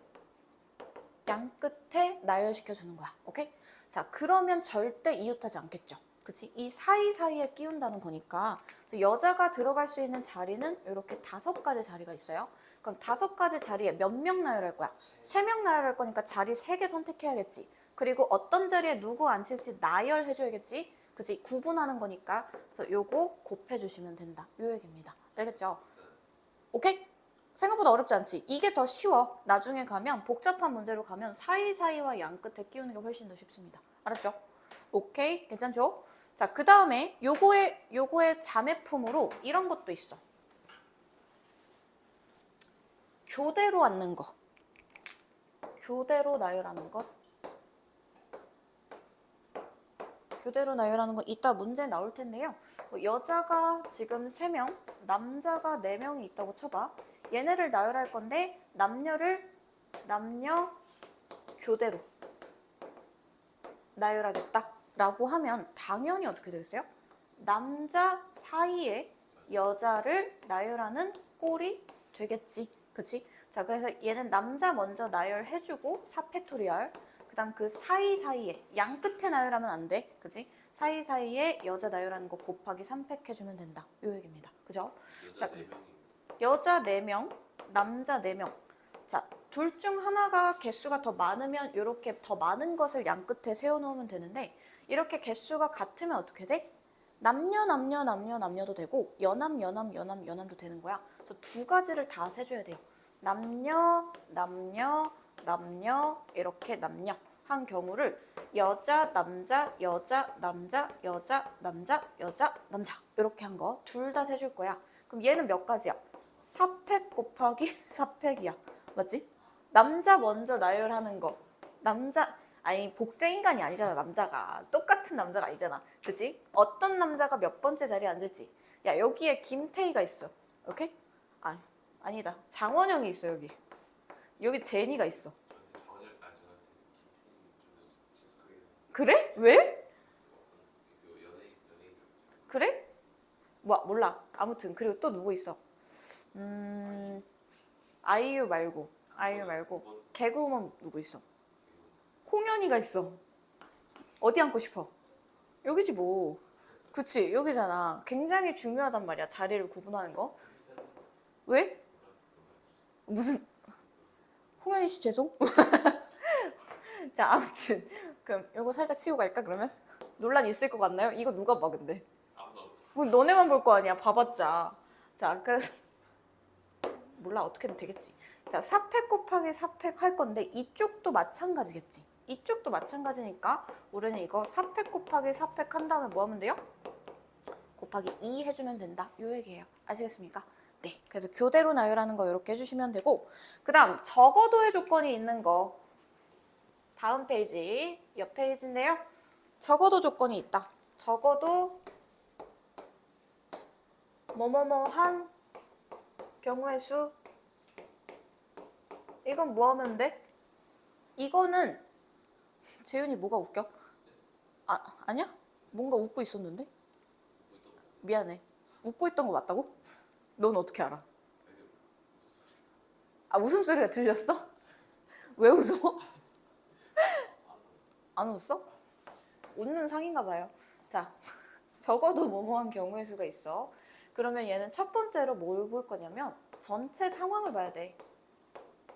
나열시켜 주는 거야. 오케이? 자, 그러면 절대 이웃하지 않겠죠. 그치? 이 사이사이에 끼운다는 거니까 여자가 들어갈 수 있는 자리는 이렇게 5가지 자리가 있어요. 그럼 5가지 자리에 몇 명 나열할 거야? 3명 나열할 거니까 자리 3개 선택해야겠지. 그리고 어떤 자리에 누구 앉힐지 나열해줘야겠지. 그치? 구분하는 거니까. 그래서 요거 곱해주시면 된다. 요 얘기입니다. 알겠죠? 오케이? 생각보다 어렵지 않지? 이게 더 쉬워. 나중에 가면 복잡한 문제로 가면 사이사이와 양 끝에 끼우는 게 훨씬 더 쉽습니다. 알았죠? 오케이? 괜찮죠? 자, 그 다음에 요거의 자매품으로 이런 것도 있어. 교대로 앉는 거. 교대로 나열하는 것. 교대로 나열하는 건 이따 문제 나올 텐데요. 여자가 지금 3명, 남자가 4명이 있다고 쳐봐. 얘네를 나열할 건데 남녀 교대로 나열하겠다 라고 하면 당연히 어떻게 되겠어요? 남자 사이에 여자를 나열하는 꼴이 되겠지. 그치? 자, 그래서 얘는 남자 먼저 나열해주고 4팩토리얼. 그 다음 그 사이사이에 양 끝에 나열하면 안 돼. 그치? 사이사이에 여자 나열하는 거 곱하기 3팩 해주면 된다. 요 얘기입니다. 그죠? 여자 자, 4명이 여자 4명, 남자 4명. 자, 둘 중 하나가 개수가 더 많으면 이렇게 더 많은 것을 양 끝에 세워놓으면 되는데 이렇게 개수가 같으면 어떻게 돼? 남녀도 되고 연함도 되는 거야. 그래서 2가지를 다 세줘야 돼요. 남녀 이렇게 남녀 한 경우를 여자, 남자, 여자, 남자, 여자, 남자, 여자, 남자 이렇게 한 거 둘 다 세줄 거야. 그럼 얘는 몇 가지야? 4팩 곱하기 4팩이야. 맞지? 남자 먼저 나열하는 거. 아니 복제 인간이 아니잖아. 남자가 똑같은 남자가 아니잖아. 그치? 어떤 남자가 몇 번째 자리에 앉을지. 야 여기에 김태희가 있어. 오케이? 아니다. 장원영이 있어 여기. 여기 제니가 있어. 저한테 저한테 김태희 진짜 크게 그래? 왜? 그 연예인 그래? 뭐 몰라. 아무튼 그리고 또 누구 있어? 아이유 말고 개그우먼 누구 있어? 홍현이가 있어. 어디 앉고 싶어? 여기지 뭐. 그치 여기잖아. 굉장히 중요하단 말이야. 자리를 구분하는 거. 왜? 무슨 홍현희 씨 죄송. 자 아무튼 그럼 요거 살짝 치고 갈까 그러면? 논란 있을 것 같나요? 이거 누가 봐 근데? 아무도 뭐 너네만 볼 거 아니야. 봐봤자. 자 그래서 몰라 어떻게든 되겠지. 자 4팩 곱하기 4팩 할 건데 이쪽도 마찬가지겠지. 이쪽도 마찬가지니까 우리는 이거 4팩 곱하기 4팩 한 다음에 뭐 하면 돼요? 곱하기 2 해주면 된다. 요 얘기예요. 아시겠습니까? 네. 그래서 교대로 나열하는 거 이렇게 해주시면 되고 그 다음 적어도의 조건이 있는 거 다음 페이지 옆 페이지인데요. 적어도 조건이 있다. 적어도 뭐뭐뭐한 경우의 수 이건 뭐 하면 돼? 이거는 재윤이 뭐가 웃겨? 아니야? 뭔가 웃고 있었는데? 미안해. 웃고 있던 거 맞다고? 넌 어떻게 알아? 웃음소리가 들렸어? 왜 웃어? 안 웃었어? 웃는 상인가 봐요. 자, 적어도 뭐뭐한 경우의 수가 있어. 그러면 얘는 첫 번째로 뭘 볼 거냐면 전체 상황을 봐야 돼.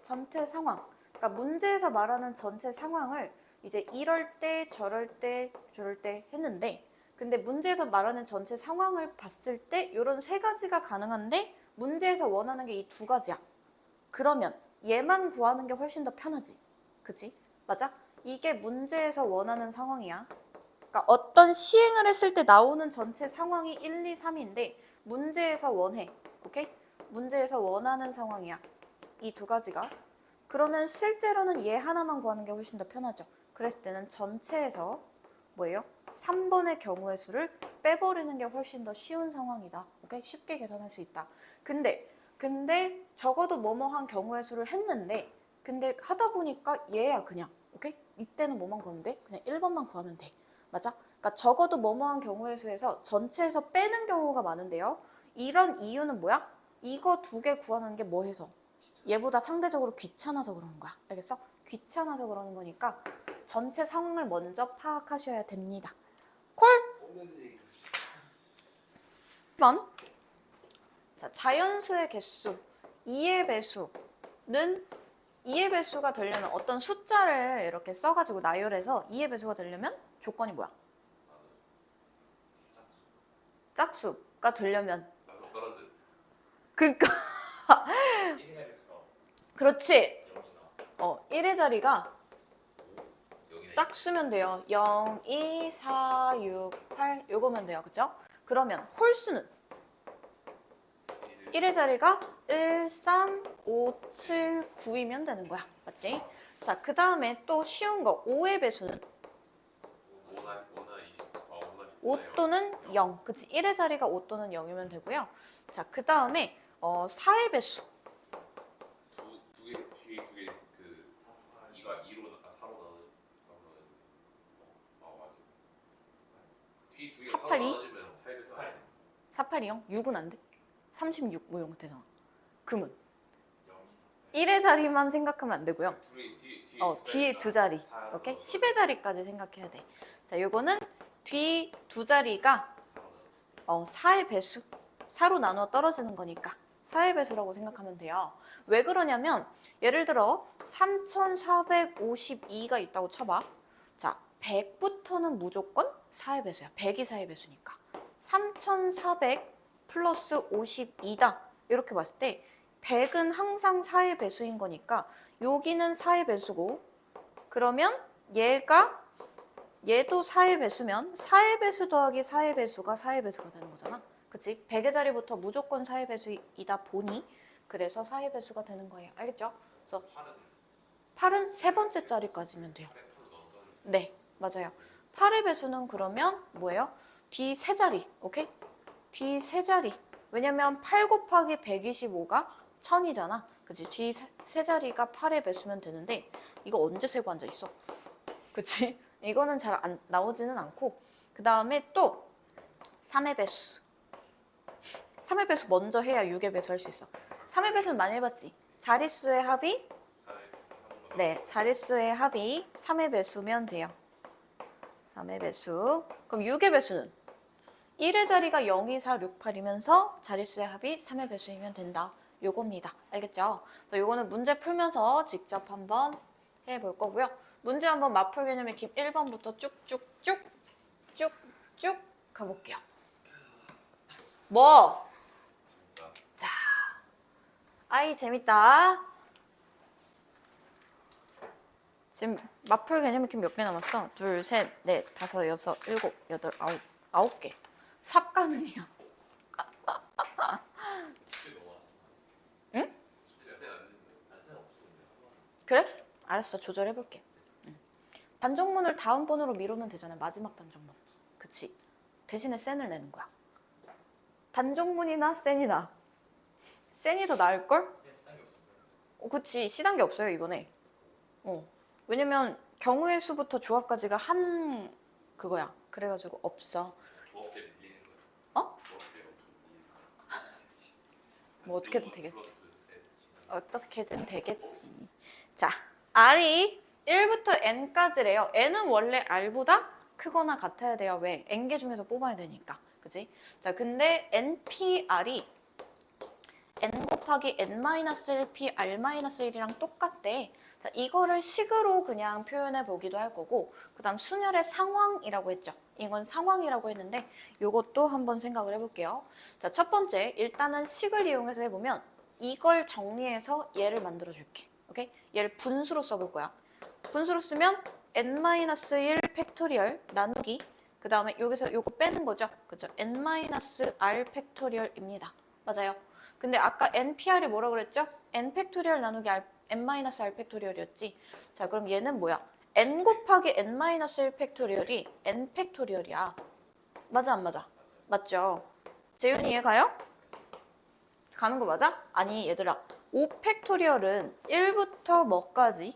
전체 상황. 그러니까 문제에서 말하는 전체 상황을 이제 이럴 때 저럴 때 저럴 때 했는데 근데 문제에서 말하는 전체 상황을 봤을 때 이런 세 가지가 가능한데 문제에서 원하는 게 이 두 가지야. 그러면 얘만 구하는 게 훨씬 더 편하지. 그치? 맞아? 이게 문제에서 원하는 상황이야. 그러니까 어떤 시행을 했을 때 나오는 전체 상황이 1, 2, 3인데 문제에서 원해. 오케이? 문제에서 원하는 상황이야. 이 두 가지가. 그러면 실제로는 얘 하나만 구하는 게 훨씬 더 편하죠. 그랬을 때는 전체에서 뭐예요? 3번의 경우의 수를 빼버리는 게 훨씬 더 쉬운 상황이다. 오케이? 쉽게 계산할 수 있다. 근데 적어도 뭐뭐한 경우의 수를 했는데 근데 하다 보니까 얘야 그냥. 오케이? 이때는 뭐만 구하면 돼? 그냥 1번만 구하면 돼. 맞아? 그러니까 적어도 뭐뭐한 경우의 수에서 전체에서 빼는 경우가 많은데요. 이런 이유는 뭐야? 이거 두 개 구하는 게 뭐 해서? 얘보다 상대적으로 귀찮아서 그러는 거야. 알겠어? 귀찮아서 그러는 거니까 전체 상황을 먼저 파악하셔야 됩니다. 콜? 1번. 자, 자연수의 개수 2의 배수는 2의 배수가 되려면 어떤 숫자를 이렇게 써가지고 나열해서 2의 배수가 되려면 조건이 뭐야? 짝수가 되려면 나도 떨어져 그러니까 1의 배수가 그렇지. 0이나 1의 자리가 0이네 짝수면 돼요. 0, 2, 4, 6, 8 요거면 돼요. 그죠? 그러면 홀수는 1의 자리가 1, 3, 5, 7, 9이면 되는 거야. 맞지? 자, 그 다음에 또 쉬운 거 5의 배수는 5 또는 0. 그치? 1의 자리가 5 또는 0이면 되고요. 자, 그 다음에 4의 배수. 두개 뒤에 두개 그 2가 2로 4로 나눠 4로 맞아 뒤 두개 4로 482? 나눠지면 4의 8 482요? 6은 안 돼? 36 뭐 이런 거 되잖아. 그러면 0, 2, 1의 자리만 생각하면 안 되고요. 뒤에 두 자리. 자리가 오케이? 10의 자리까지 생각해야 돼. 자, 요거는 뒤 두 자리가 4의 배수. 4로 나누어 떨어지는 거니까 4의 배수라고 생각하면 돼요. 왜 그러냐면 예를 들어 3452가 있다고 쳐봐. 자, 100부터는 무조건 4의 배수야. 100이 4의 배수니까. 3400 플러스 52다. 이렇게 봤을 때 100은 항상 4의 배수인 거니까 여기는 4의 배수고 그러면 얘도 4의 배수면 4의 배수 더하기 4의 배수가 4의 배수가 되는 거잖아. 그치? 100의 자리부터 무조건 4의 배수이다 보니 그래서 4의 배수가 되는 거예요. 알겠죠? 그래서 8은 세 번째 자리까지면 돼요. 네, 맞아요. 8의 배수는 그러면 뭐예요? D 세 자리, 오케이? D 세 자리. 왜냐면 8 곱하기 125가 1000이잖아. 그치? D 세 자리가 8의 배수면 되는데 이거 언제 세고 앉아있어? 그치? 이거는 잘 나오지는 않고 그 다음에 또 3의 배수. 3의 배수 먼저 해야 6의 배수 할 수 있어. 3의 배수는 많이 해봤지? 자릿수의 합이 네, 자릿수의 합이 3의 배수면 돼요. 3의 배수. 그럼 6의 배수는 1의 자리가 0, 2, 4, 6, 8이면서 자릿수의 합이 3의 배수이면 된다. 요겁니다. 알겠죠? 그래서 요거는 문제 풀면서 직접 한번 해볼 거고요. 문제 한번 맞풀 개념 익힘 1번부터 쭉쭉쭉 쭉쭉 가볼게요. 뭐? 자, 아이 재밌다. 지금 맞풀 개념 익힘 몇 개 남았어? 둘, 셋, 넷, 다섯, 여섯, 일곱, 여덟, 아홉. 9개. 삽가능이야. 응? 그래? 알았어. 조절해볼게. 반정문을 다음 번으로 미루면 되잖아. 마지막 반정문. 그치? 대신에 센을 내는 거야. 단정문이나 센이나. 센이 더 나을걸? 그치. C단계 없어요 이번에. 왜냐면 경우의 수부터 조합까지가 한 그거야. 그래가지고 없어. 조합 때 밀리는 거야. 어? 조합 때 엄청 밀리는 거야. 뭐 어떻게든 되겠지. 플러스 셋. 어떻게든 되겠지. 자, R이 1부터 N까지래요. N은 원래 R보다 크거나 같아야 돼요. 왜? N개 중에서 뽑아야 되니까. 그치? 자, 근데 NPR이 N 곱하기 N-1P R-1이랑 똑같대. 자, 이거를 식으로 그냥 표현해 보기도 할 거고, 그 다음 순열의 상황이라고 했죠. 이건 상황이라고 했는데, 요것도 한번 생각을 해볼게요. 자, 첫 번째, 일단은 식을 이용해서 해보면, 이걸 정리해서 얘를 만들어 줄게. 오케이? 얘를 분수로 써볼 거야. 분수로 쓰면 N-1 팩토리얼 나누기, 그 다음에 여기서 요거 빼는 거죠. 그죠? N-R 팩토리얼입니다. 맞아요. 근데 아까 NPR이 뭐라 그랬죠? N 팩토리얼 나누기 N-R 팩토리얼이었지. 자, 그럼 얘는 뭐야? N 곱하기 N-1 팩토리얼이 N 팩토리얼이야. 맞아, 안 맞아? 맞죠? 재윤이 이해가요? 가는 거 맞아? 아니, 얘들아. 5 팩토리얼은 1부터 뭐까지?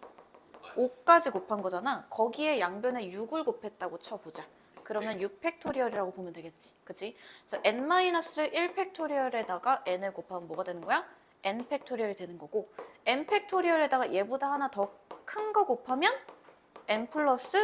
5까지 곱한 거잖아. 거기에 양변에 6을 곱했다고 쳐보자. 그러면 6 팩토리얼이라고 보면 되겠지. 그치? 그래서 n-1 팩토리얼에다가 n을 곱하면 뭐가 되는 거야? n 팩토리얼이 되는 거고 n 팩토리얼에다가 얘보다 하나 더 큰 거 곱하면 n 플러스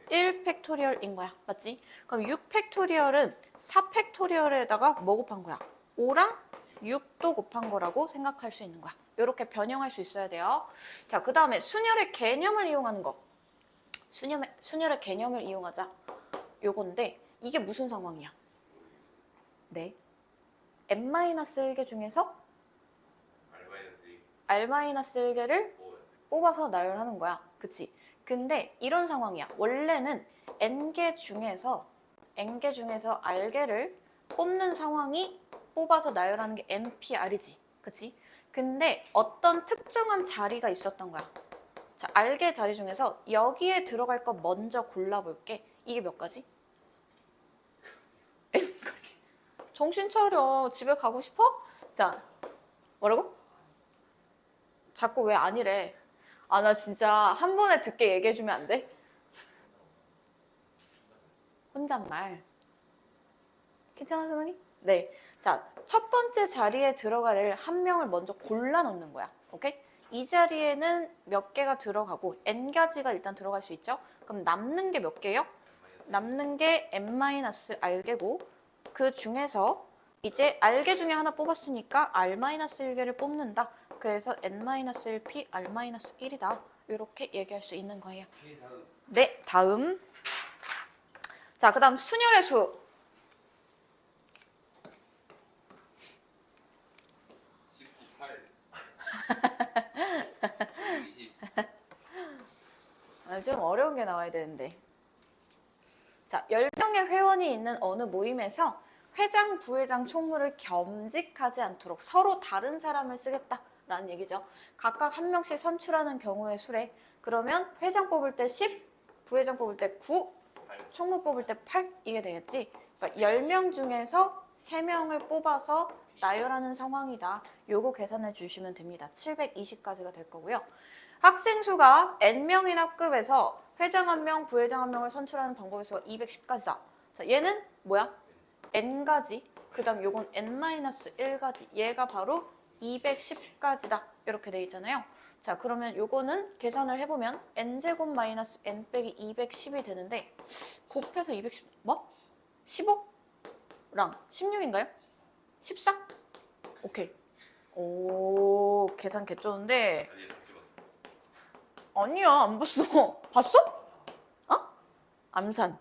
1 팩토리얼인 거야. 맞지? 그럼 6 팩토리얼은 4 팩토리얼에다가 뭐 곱한 거야? 5랑 6도 곱한 거라고 생각할 수 있는 거야. 이렇게 변형할 수 있어야 돼요. 자, 그 다음에 순열의 개념을 이용하는 거. 순열의 개념을 이용하자. 요건데 이게 무슨 상황이야? 네. n-1개 중에서 r-1개를 뽑아서 나열하는 거야. 그치? 근데 이런 상황이야. 원래는 n개 중에서 r개를 뽑는 상황이 뽑아서 나열하는 게 NPR이지. 그치? 근데 어떤 특정한 자리가 있었던 거야. 자, r개 자리 중에서 여기에 들어갈 거 먼저 골라볼게. 이게 몇 가지? N까지. 정신 차려. 집에 가고 싶어? 자, 뭐라고? 자꾸 왜 아니래. 아, 나 진짜 한 번에 듣게 얘기해주면 안 돼? 혼잣말. 괜찮아, 승은이? 네. 자, 첫 번째 자리에 들어갈 한 명을 먼저 골라 놓는 거야. 오케이? 이 자리에는 몇 개가 들어가고 n가지가 일단 들어갈 수 있죠? 그럼 남는 게 몇 개요? 남는 게 n-r개고 그 중에서 이제 r개 중에 하나 뽑았으니까 r-1개를 뽑는다. 그래서 n-1p r-1이다. 이렇게 얘기할 수 있는 거예요. 네, 다음. 자, 그 다음 순열의 수. 18. 20. 좀 어려운 게 나와야 되는데. 자, 10명의 회원이 있는 어느 모임에서 회장, 부회장, 총무를 겸직하지 않도록 서로 다른 사람을 쓰겠다라는 얘기죠. 각각 한 명씩 선출하는 경우의 수래. 그러면 회장 뽑을 때 10, 부회장 뽑을 때 9, 총무 뽑을 때 8 이게 되겠지. 그러니까 10명 중에서 3명을 뽑아서 나열하는 상황이다. 요거 계산해 주시면 됩니다. 720까지가 될 거고요. 학생 수가 n명인 학급에서 회장 1명, 부회장 1명을 선출하는 방법의 수가 210까지다. 자, 얘는 뭐야? n가지. 그 다음 요건 n-1가지. 얘가 바로 210까지다. 이렇게 돼 있잖아요. 자, 그러면 요거는 계산을 해보면 n제곱 마이너스 n 빼기 210이 되는데 곱해서 210, 뭐? 15랑 16인가요? 14? 오케이. 오, 계산 개쩌는데. 아니야, 안 봤어. 봤어? 어? 암산.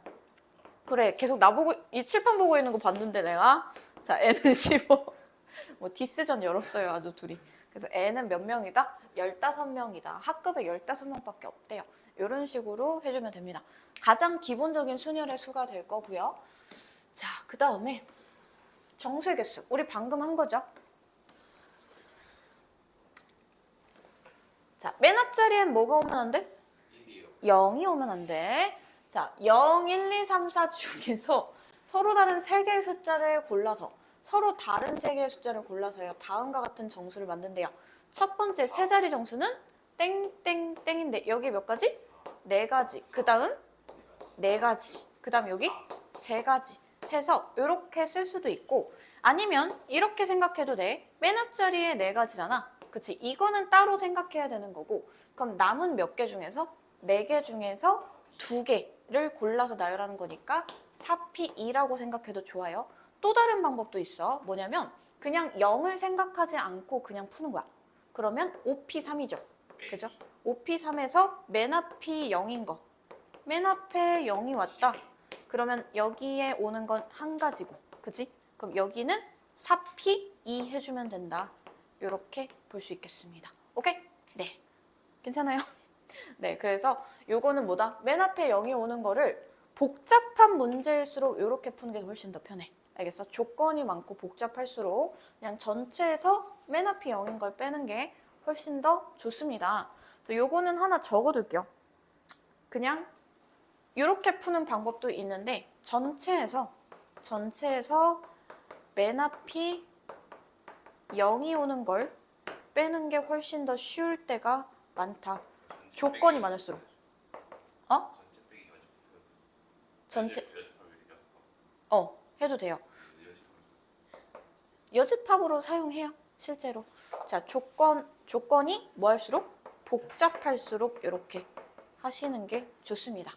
그래, 계속 나보고, 이 칠판 보고 있는 거 봤는데 내가. 자, n은 15. 뭐 디스전 열었어요, 아주 둘이. 그래서 n은 몇 명이다? 15명이다. 학급에 15명밖에 없대요. 이런 식으로 해주면 됩니다. 가장 기본적인 순열의 수가 될 거고요. 자, 그 다음에 정수의 개수. 우리 방금 한 거죠. 자, 맨 앞자리엔 뭐가 오면 안 돼? 0이 오면 안 돼. 자, 0, 1, 2, 3, 4 중에서 서로 다른 3개의 숫자를 골라서 서로 다른 3개의 숫자를 골라서요. 다음과 같은 정수를 만든대요. 첫 번째 세 자리 정수는 땡땡땡인데 여기 몇 가지? 4가지. 그 다음 4가지. 그 다음 여기 3가지. 해서 이렇게 쓸 수도 있고 아니면 이렇게 생각해도 돼. 맨 앞자리에 4가지잖아. 그치? 이거는 따로 생각해야 되는 거고 그럼 남은 몇 개 중에서 4개 중에서 2개를 골라서 나열하는 거니까 4P2라고 생각해도 좋아요. 또 다른 방법도 있어. 뭐냐면 그냥 0을 생각하지 않고 그냥 푸는 거야. 그러면 5P3이죠. 그죠? 5P3에서 맨 앞이 0인 거. 맨 앞에 0이 왔다. 그러면 여기에 오는 건 한 가지고. 그지? 그럼 여기는 4P2 해주면 된다. 이렇게 볼 수 있겠습니다. 오케이? 네. 괜찮아요? 네, 그래서 요거는 뭐다? 맨 앞에 0이 오는 거를 복잡한 문제일수록 이렇게 푸는 게 훨씬 더 편해. 알겠어? 조건이 많고 복잡할수록 그냥 전체에서 맨 앞이 0인 걸 빼는 게 훨씬 더 좋습니다. 요거는 하나 적어둘게요. 그냥 이렇게 푸는 방법도 있는데 전체에서 맨 앞이 0이 오는 걸 빼는 게 훨씬 더 쉬울 때가 많다. 조건이 많을수록. 어? 전체 해도 돼요. 여집합으로 사용해요. 실제로. 자, 조건이 뭐 할수록? 복잡할수록 이렇게 하시는 게 좋습니다.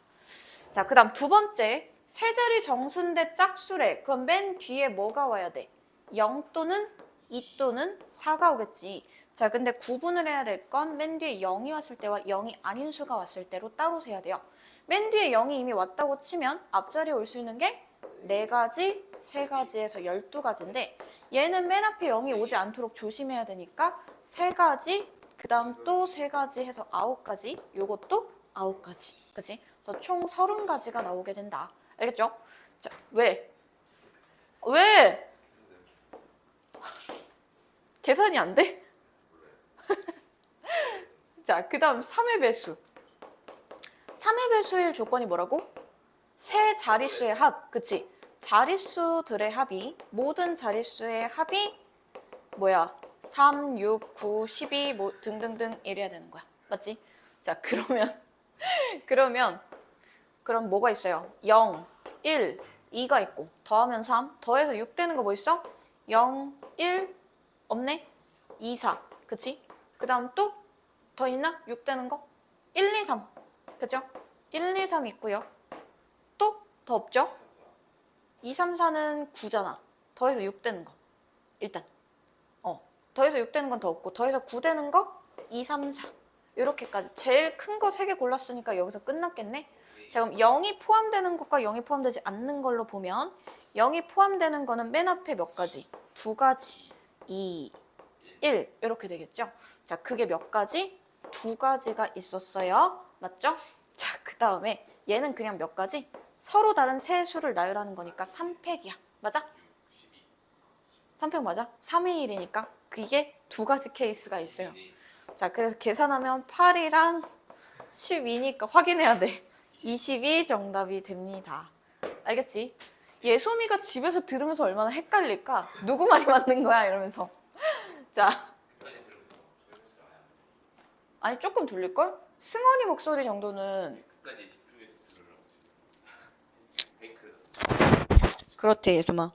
자, 그 다음 두 번째. 세 자리 정수인데 짝수래. 그럼 맨 뒤에 뭐가 와야 돼? 0 또는 2 또는 4가 오겠지. 자, 근데 구분을 해야 될 건 맨 뒤에 0이 왔을 때와 0이 아닌 수가 왔을 때로 따로 세야 돼요. 맨 뒤에 0이 이미 왔다고 치면 앞자리에 올 수 있는 게 4가지, 3가지에서 12가지인데 얘는 맨 앞에 0이 오지 않도록 조심해야 되니까 3가지, 그 다음 또 3가지 해서 9가지, 요것도 9가지. 그치? 그래서 총 30가지가 나오게 된다. 알겠죠? 자, 왜? 계산이 안 돼? 자, 그 다음 3의 배수. 3의 배수일 조건이 뭐라고? 세 자릿수의 합. 그치? 자릿수들의 합이, 모든 자릿수의 합이 뭐야? 3, 6, 9, 12 뭐 등등등 이래야 되는 거야. 맞지? 자, 그럼 뭐가 있어요? 0, 1, 2가 있고 더하면 3, 더해서 6 되는 거 뭐 있어? 0, 1, 없네? 2, 4, 그치? 그 다음 또 더 있나? 6 되는 거? 1, 2, 3, 그죠? 1, 2, 3 있고요. 또 더 없죠? 2, 3, 4는 9잖아. 더해서 6 되는 거. 일단 더해서 6 되는 건 더 없고 더해서 9 되는 거 2, 3, 4 이렇게까지 제일 큰 거 3개 골랐으니까 여기서 끝났겠네. 자, 그럼 0이 포함되는 것과 0이 포함되지 않는 걸로 보면 0이 포함되는 거는 맨 앞에 몇 가지? 2가지, 2, 1 이렇게 되겠죠. 자, 그게 몇 가지? 2가지가 있었어요. 맞죠? 자, 그 다음에 얘는 그냥 몇 가지? 서로 다른 세 수를 나열하는 거니까 3팩이야. 맞아? 3팩 맞아? 3의 1이니까 그게 2가지 케이스가 있어요. 자, 그래서 계산하면 8이랑 12니까 확인해야 돼. 22 정답이 됩니다. 알겠지? 예솜이가 집에서 들으면서 얼마나 헷갈릴까? 누구 말이 맞는 거야? 이러면서. 자, 끝까지 들으면 조용히 알아야 돼. 아니 조금 들릴걸? 승원이 목소리 정도는 끝까지 집중해서 들으라고 지금. 페이크. 그렇대, 예솜아.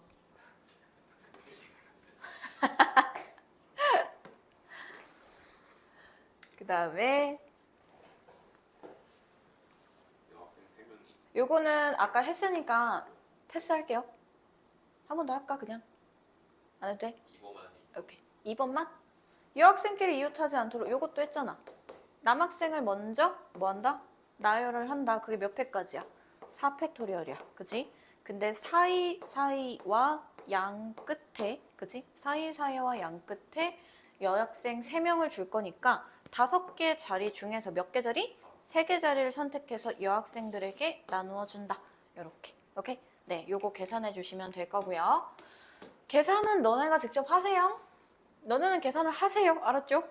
그 다음에 여학생 3명이 요거는 아까 했으니까 패스할게요. 한 번 더 할까 그냥? 안 해도 돼? 2번만 오케이. 2번만? 여학생끼리 이웃하지 않도록 요것도 했잖아. 남학생을 먼저 뭐한다? 나열을 한다. 그게 몇 회까지야? 4팩토리얼이야. 그치? 근데 사이와 양 끝에, 그치? 사이와 양 끝에 여학생 3명을 줄 거니까 5개 자리 중에서 몇 개 자리? 3개 자리를 선택해서 여학생들에게 나누어 준다. 요렇게. 오케이? 네, 요거 계산해 주시면 될 거고요. 계산은 너네가 직접 하세요. 너네는 계산을 하세요. 알았죠?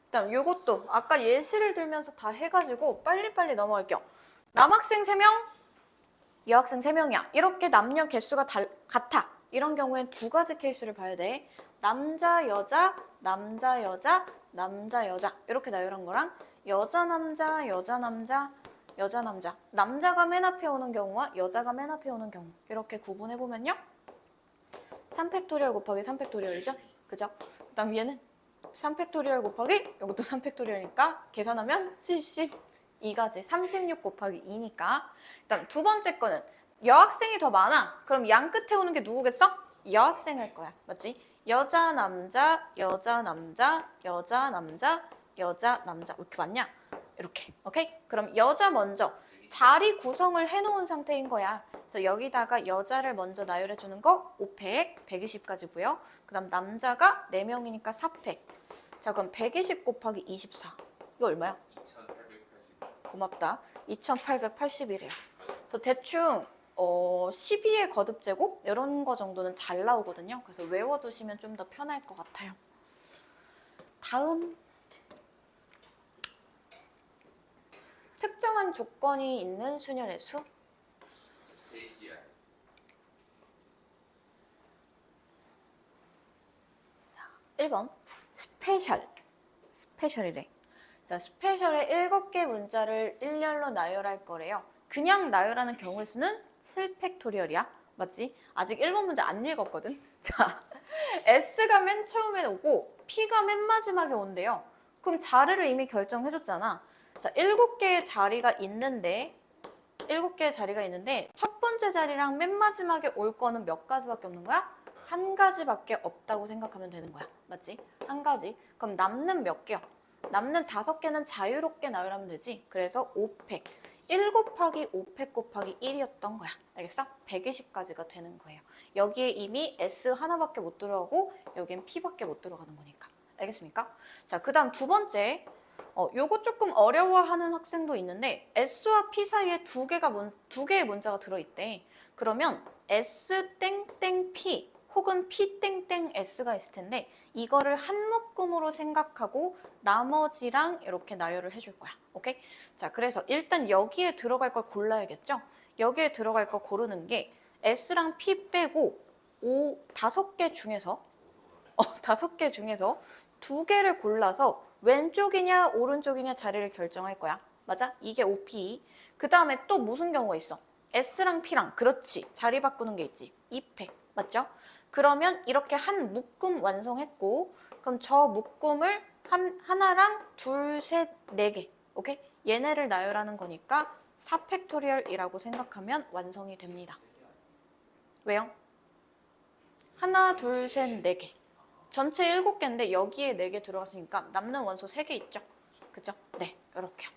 그다음 요것도 아까 예시를 들면서 다 해가지고 빨리빨리 넘어갈게요. 남학생 3명, 여학생 3명이야. 이렇게 남녀 개수가 같아. 이런 경우엔 2가지 케이스를 봐야 돼. 남자, 여자, 남자, 여자, 남자, 여자. 이렇게 나열한 거랑 여자, 남자, 여자, 남자, 여자, 남자. 남자가 맨 앞에 오는 경우와 여자가 맨 앞에 오는 경우. 이렇게 구분해보면요. 3팩토리얼 곱하기 3팩토리얼이죠? 그죠? 그 다음 얘는 3팩토리얼 곱하기 이것도 3팩토리얼이니까 계산하면 72가지 36 곱하기 2니까. 그 다음 두 번째 거는 여학생이 더 많아. 그럼 양 끝에 오는 게 누구겠어? 여학생일 거야. 맞지? 여자, 남자, 여자, 남자, 여자, 남자, 여자, 남자. 왜 이렇게 많냐? 이렇게. 오케이? 그럼 여자 먼저 자리 구성을 해놓은 상태인 거야. 그래서 여기다가 여자를 먼저 나열해 주는 거 5팩, 120까지고요. 그 다음 남자가 4명이니까 4팩. 자, 그럼 120 곱하기 24. 이거 얼마야? 2880. 고맙다. 2881이래요. 그래서 대충 12의 거듭제곱 이런 거 정도는 잘 나오거든요. 그래서 외워두시면 좀 더 편할 것 같아요. 다음. 특정한 조건이 있는 수녀의 수. JCR. 1번 스페셜이래. 자, 스페셜의 7개 문자를 일렬로 나열할 거래요. 그냥 나열하는 경우의 수는 7팩토리얼이야. 맞지? 아직 1번 문제 안 읽었거든. 자, S가 맨 처음에 오고 P가 맨 마지막에 온대요. 그럼 자리를 이미 결정해줬잖아. 자, 7개의 자리가 있는데 첫 번째 자리랑 맨 마지막에 올 거는 몇 가지밖에 없는 거야? 한 가지밖에 없다고 생각하면 되는 거야. 맞지? 한 가지. 그럼 남는 몇 개야? 남는 5개는 자유롭게 나열하면 되지. 그래서 5팩. 1 곱하기 5팩 곱하기 1이었던 거야. 알겠어? 120까지가 되는 거예요. 여기에 이미 S 하나밖에 못 들어가고 여기엔 P밖에 못 들어가는 거니까. 알겠습니까? 자, 그 다음 두 번째. 요거 조금 어려워하는 학생도 있는데 S와 P 사이에 두 개의 문자가 들어있대. 그러면 S 땡땡 P 혹은 P 땡땡 S가 있을 텐데 이거를 한 묶음으로 생각하고 나머지랑 이렇게 나열을 해줄 거야. 오케이? 자, 그래서 일단 여기에 들어갈 걸 골라야겠죠? 여기에 들어갈 거 고르는 게 S랑 P 빼고 5개 중에서 5개 중에서 2개를 골라서 왼쪽이냐 오른쪽이냐 자리를 결정할 거야. 맞아? 이게 OP. 그 다음에 또 무슨 경우가 있어? S랑 P랑 그렇지. 자리 바꾸는 게 있지. 2팩. 맞죠? 그러면 이렇게 한 묶음 완성했고 그럼 저 묶음을 하나랑 둘, 셋, 4개. 오케이? 얘네를 나열하는 거니까 4팩토리얼이라고 생각하면 완성이 됩니다. 왜요? 하나, 둘, 셋, 4개. 전체 7개인데 여기에 4개 들어갔으니까 남는 원소 3개 있죠? 그죠? 네, 이렇게요.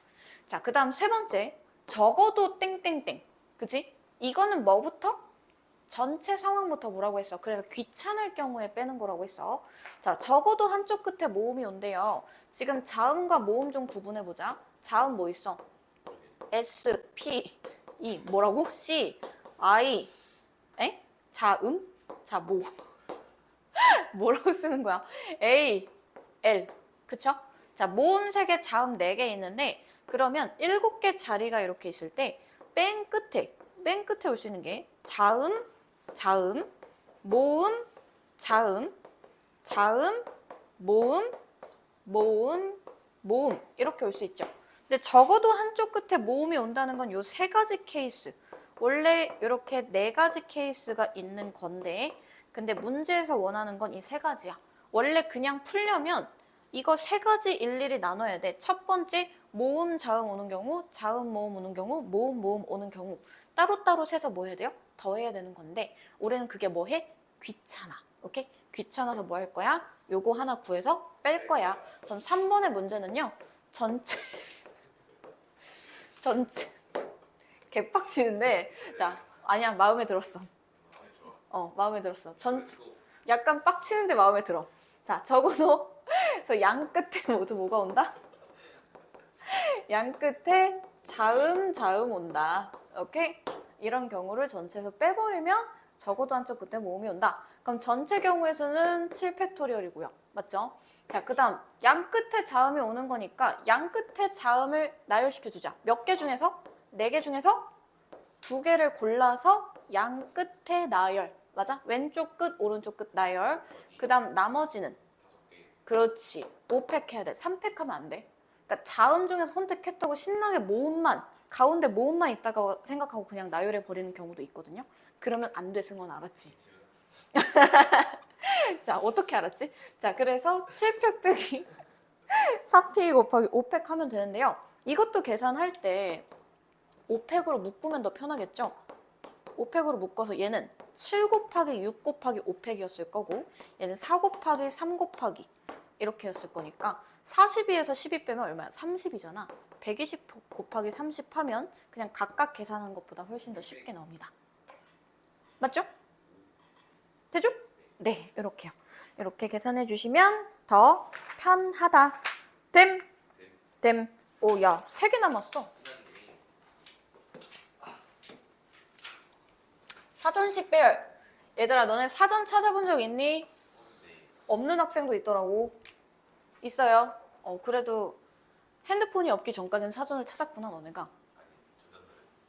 자, 그 다음 세 번째. 적어도 땡땡땡. 그치? 이거는 뭐부터? 전체 상황부터 뭐라고 했어? 그래서 귀찮을 경우에 빼는 거라고 했어. 자, 적어도 한쪽 끝에 모음이 온대요. 지금 자음과 모음 좀 구분해보자. 자음 뭐 있어? S, P, E. 뭐라고? C, I. 에? 자음? 자, 뭐? 뭐라고 쓰는 거야? A, L. 그쵸? 자, 모음 3개, 자음 4개 있는데 그러면 7개 자리가 이렇게 있을 때 맨 끝에 올 수 있는 게 자음, 자음, 모음, 자음, 자음, 모음, 모음, 모음 이렇게 올 수 있죠. 근데 적어도 한쪽 끝에 모음이 온다는 건 요 3가지 케이스. 원래 이렇게 4가지 케이스가 있는 건데 근데 문제에서 원하는 건 이 3가지야. 원래 그냥 풀려면 이거 3가지 일일이 나눠야 돼. 첫 번째 모음, 자음 오는 경우, 자음, 모음 오는 경우, 모음, 모음 오는 경우 따로따로 세서 뭐 해야 돼요? 더해야 되는 건데 올해는 그게 뭐 해? 귀찮아. 오케이? 귀찮아서 뭐 할 거야? 요거 하나 구해서 뺄 거야. 그럼 3번의 문제는요. 전체 개빡치는데 자 아니야 마음에 들었어. 마음에 들었어. 약간 빡치는데 마음에 들어. 자 적어도 그래서 양 끝에 모두 뭐가 온다? 양 끝에 자음 자음 온다. 오케이? 이런 경우를 전체에서 빼버리면 적어도 한쪽 끝에 모음이 온다. 그럼 전체 경우에서는 7팩토리얼이고요. 맞죠? 자, 그 다음 양 끝에 자음이 오는 거니까 양 끝에 자음을 나열시켜주자. 몇 개 중에서? 4개 중에서 2개를 골라서 양 끝에 나열. 맞아? 왼쪽 끝, 오른쪽 끝 나열. 그 다음 나머지는 그렇지. 5팩 해야 돼. 3팩 하면 안 돼. 그러니까 자음 중에서 선택했다고 신나게 모음만 가운데 모음만 있다가 생각하고 그냥 나열해 버리는 경우도 있거든요. 그러면 안 돼, 승원 알았지? 자, 어떻게 알았지? 자, 그래서 7팩 빼기 4팩 곱하기 5팩 하면 되는데요. 이것도 계산할 때 5팩으로 묶으면 더 편하겠죠? 5팩으로 묶어서 얘는 7 곱하기 6 곱하기 5팩이었을 거고 얘는 4 곱하기 3 곱하기 이렇게 였을 거니까 42에서 12 빼면 얼마야? 30이잖아. 120 곱하기 30 하면 그냥 각각 계산하는 것보다 훨씬 더 쉽게 나옵니다. 맞죠? 되죠? 네, 이렇게요. 이렇게 계산해 주시면 더 편하다. 됨, 됨. 오, 야, 3개 남았어. 사전식 배열. 얘들아, 너네 사전 찾아본 적 있니? 없는 학생도 있더라고. 있어요. 그래도 핸드폰이 없기 전까지는 사전을 찾았구나, 너네가.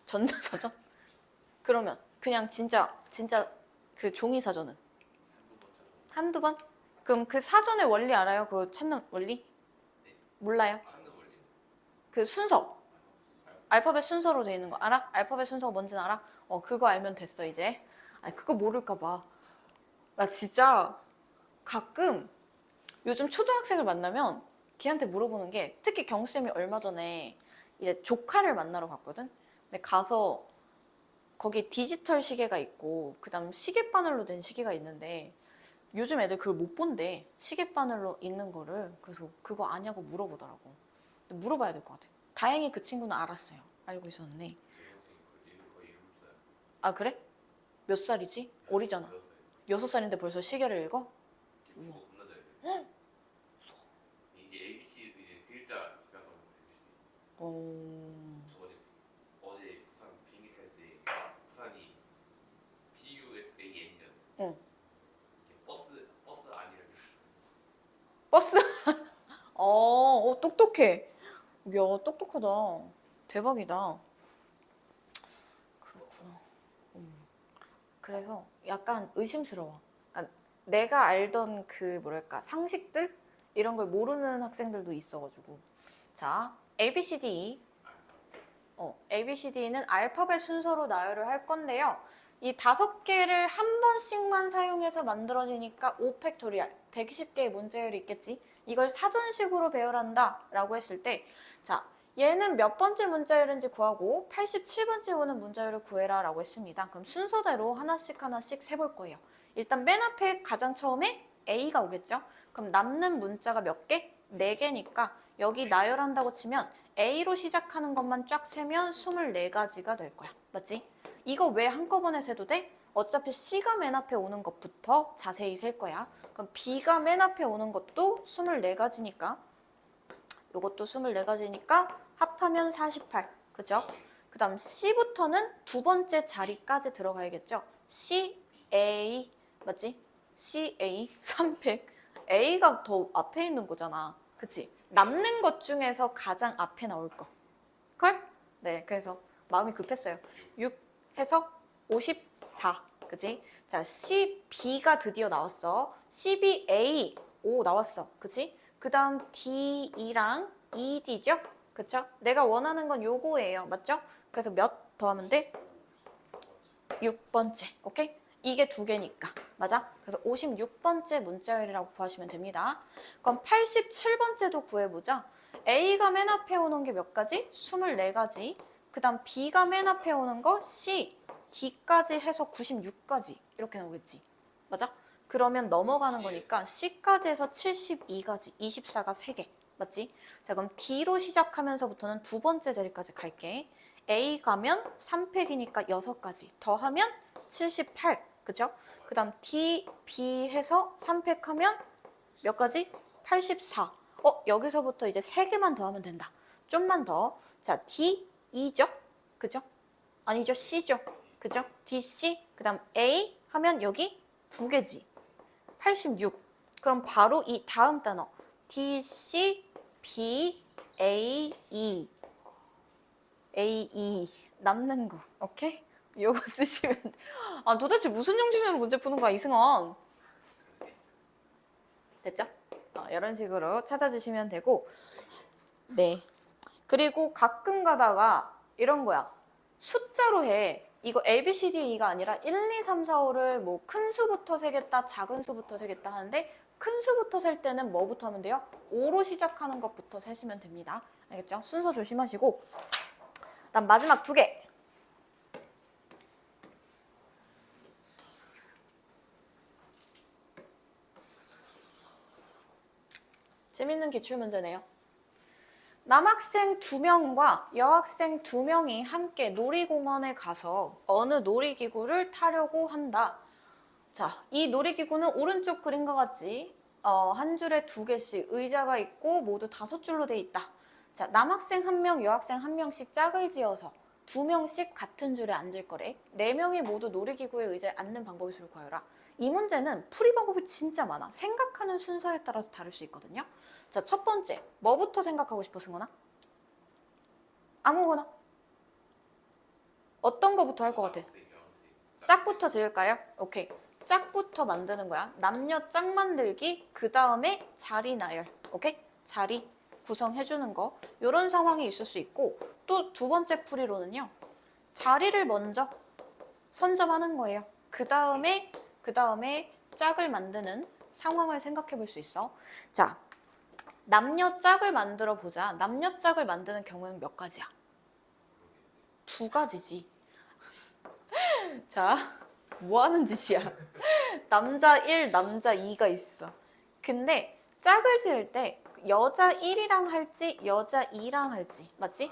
전자사전? 그러면 그냥 진짜 그 종이 사전은? 한두 번? 그럼 그 사전의 원리 알아요? 그거 찾는 원리? 몰라요? 그 순서. 알파벳 순서로 돼 있는 거 알아? 알파벳 순서가 뭔지는 알아? 그거 알면 됐어, 이제. 아니, 그거 모를까 봐. 나 진짜 가끔 요즘 초등학생을 만나면 걔한테 물어보는 게 특히 경수쌤이 얼마 전에 이제 조카를 만나러 갔거든? 근데 가서 거기 디지털 시계가 있고 그다음 시계바늘로 된 시계가 있는데 요즘 애들 그걸 못 본대. 시계바늘로 읽는 거를. 그래서 그거 아냐고 물어보더라고. 근데 물어봐야 될 것 같아. 다행히 그 친구는 알았어요. 알고 있었네. 아 그래? 몇 살이지? 어리잖아. 6살인데 벌써 시계를 읽어? 이게 ABC 글자 지나가는 어... 저번에 어제 부산 비행기 탈 때 부산이 BUSAN이잖아. 응. 버스 아니라 버스? 똑똑해. 야, 똑똑하다. 대박이다. 그렇구나. 그래서 약간 의심스러워. 그러니까 내가 알던 그 뭐랄까 상식들 이런 걸 모르는 학생들도 있어가지고. 자, ABCD. ABCD는 알파벳 순서로 나열을 할 건데요. 이 5개를 한 번씩만 사용해서 만들어지니까 5팩토리얼, 120개의 문자열이 있겠지. 이걸 사전식으로 배열한다 라고 했을 때 자, 얘는 몇 번째 문자열인지 구하고 87번째 오는 문자열을 구해라 라고 했습니다. 그럼 순서대로 하나씩 세볼 거예요. 일단 맨 앞에 가장 처음에 A가 오겠죠. 그럼 남는 문자가 몇 개? 4개니까 여기 나열한다고 치면 A로 시작하는 것만 쫙 세면 24가지가 될 거야. 맞지? 이거 왜 한꺼번에 세도 돼? 어차피 C가 맨 앞에 오는 것부터 자세히 셀 거야. 그럼 B가 맨 앞에 오는 것도 24가지니까 이것도 24가지니까 합하면 48. 그죠? 그 다음 C부터는 2번째 자리까지 들어가야겠죠? C, A, 맞지? C, A, 300. A가 더 앞에 있는 거잖아. 그치? 남는 것 중에서 가장 앞에 나올 거. 컬? 네, 그래서 마음이 급했어요. 6 해서 54. 그치? 자, CB가 드디어 나왔어. CBA. 오, 나왔어. 그치? 그 다음 DE랑 ED죠? 그쵸? 내가 원하는 건 요거예요. 맞죠? 그래서 몇 더하면 돼? 6번째. 오케이? 이게 두 개니까. 맞아? 그래서 56번째 문자열이라고 구하시면 됩니다. 그럼 87번째도 구해보자. A가 맨 앞에 오는 게 몇 가지? 24가지. 그 다음 B가 맨 앞에 오는 거 C, D까지 해서 96가지. 이렇게 나오겠지. 맞아? 그러면 넘어가는 거니까 C까지 해서 72가지. 24가 3개. 맞지? 자, 그럼 D로 시작하면서부터는 두 번째 자리까지 갈게. A 가면 3팩이니까 6가지. 더하면 78. 그죠? 그 다음 D, B 해서 3팩 하면 몇 가지? 84. 여기서부터 이제 3개만 더하면 된다. 좀만 더. 자, D, E죠? 그죠? 아니죠, C죠? 그죠? D, C. 그 다음 A 하면 여기 2개지. 86. 그럼 바로 이 다음 단어. D, C, B, A, E. A2 남는 거. 오케이? 요거 쓰시면 돼. 아, 도대체 무슨 형식으로 문제 푸는 거야, 이승원? 됐죠? 이런 식으로 찾아주시면 되고. 네. 그리고 가끔 가다가 이런 거야. 숫자로 해. 이거 A, B, C, D, E가 아니라 1, 2, 3, 4, 5를 뭐 큰 수부터 세겠다, 작은 수부터 세겠다 하는데 큰 수부터 셀 때는 뭐부터 하면 돼요? 5로 시작하는 것부터 세시면 됩니다. 알겠죠? 순서 조심하시고. 그다음 마지막 2개. 재밌는 기출문제네요. 남학생 2명과 여학생 2명이 함께 놀이공원에 가서 어느 놀이기구를 타려고 한다. 자, 이 놀이기구는 오른쪽 그림과 같이 한 줄에 2개씩 의자가 있고 모두 5줄로 돼 있다. 자, 남학생 1명, 여학생 1명씩 짝을 지어서 2명씩 같은 줄에 앉을 거래. 4명이 모두 놀이기구의 의자에 앉는 방법의 수를 구하여라. 이 문제는 풀이 방법이 진짜 많아. 생각하는 순서에 따라서 다를 수 있거든요. 자, 첫 번째, 뭐부터 생각하고 싶어, 승원아? 아무거나. 어떤 거부터 할 것 같아? 짝부터 지을까요? 오케이. 짝부터 만드는 거야. 남녀 짝 만들기, 그 다음에 자리 나열. 오케이? 자리 구성해주는 거. 이런 상황이 있을 수 있고, 또 두 번째 풀이로는요. 자리를 먼저 선점하는 거예요. 그 다음에 짝을 만드는 상황을 생각해 볼 수 있어. 자, 남녀 짝을 만들어 보자. 남녀 짝을 만드는 경우는 몇 가지야? 2가지지. 자, 뭐 하는 짓이야? 남자 1, 남자 2가 있어. 근데 짝을 지을 때 여자 1이랑 할지 여자 2랑 할지 맞지?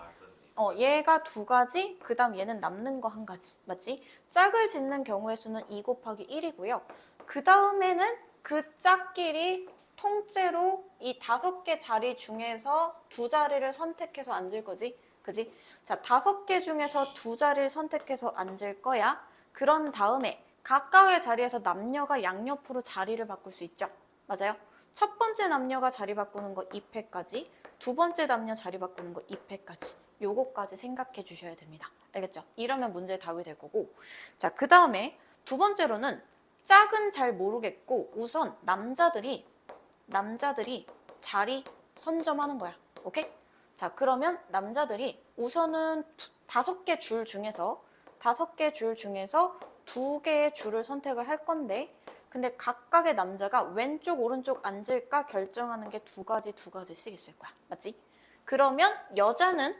얘가 2가지, 그 다음 얘는 남는 거 1가지 맞지? 짝을 짓는 경우의 수는 2 곱하기 1이고요. 그 다음에는 그 짝끼리 통째로 이 5개 자리 중에서 2자리를 선택해서 앉을 거지. 그지? 자, 5개 중에서 2자리를 선택해서 앉을 거야. 그런 다음에 각각의 자리에서 남녀가 양옆으로 자리를 바꿀 수 있죠. 맞아요? 첫 번째 남녀가 자리 바꾸는 거 2패까지, 두 번째 남녀 자리 바꾸는 거 2패까지. 요거까지 생각해 주셔야 됩니다. 알겠죠? 이러면 문제의 답이 될 거고. 자, 그 다음에 두 번째로는 짝은 잘 모르겠고 우선 남자들이 자리 선점하는 거야. 오케이? 자, 그러면 남자들이 우선은 5개 줄 중에서 2개의 줄을 선택을 할 건데 근데 각각의 남자가 왼쪽 오른쪽 앉을까 결정하는 게 2가지씩 있을 거야. 맞지? 그러면 여자는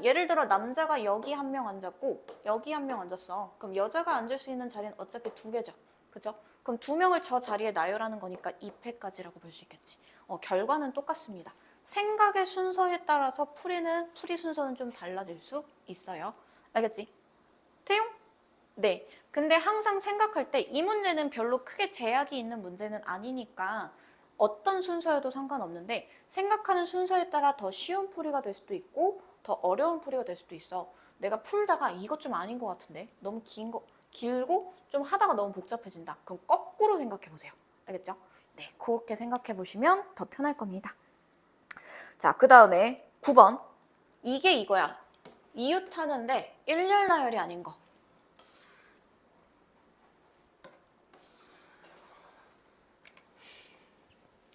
예를 들어 남자가 여기 1명 앉았고 여기 1명 앉았어. 그럼 여자가 앉을 수 있는 자리는 어차피 2개죠. 그죠? 그럼 2명을 저 자리에 나열하는 거니까 2패까지라고 볼 수 있겠지. 결과는 똑같습니다. 생각의 순서에 따라서 풀이 순서는 좀 달라질 수 있어요. 알겠지? 태용? 네. 근데 항상 생각할 때 이 문제는 별로 크게 제약이 있는 문제는 아니니까 어떤 순서여도 상관없는데 생각하는 순서에 따라 더 쉬운 풀이가 될 수도 있고 더 어려운 풀이가 될 수도 있어. 내가 풀다가 이것 좀 아닌 것 같은데 너무 길고 좀 하다가 너무 복잡해진다. 그럼 거꾸로 생각해 보세요. 알겠죠? 네, 그렇게 생각해 보시면 더 편할 겁니다. 자, 그 다음에 9번. 이게 이거야. 이웃하는데 일렬 나열이 아닌 거.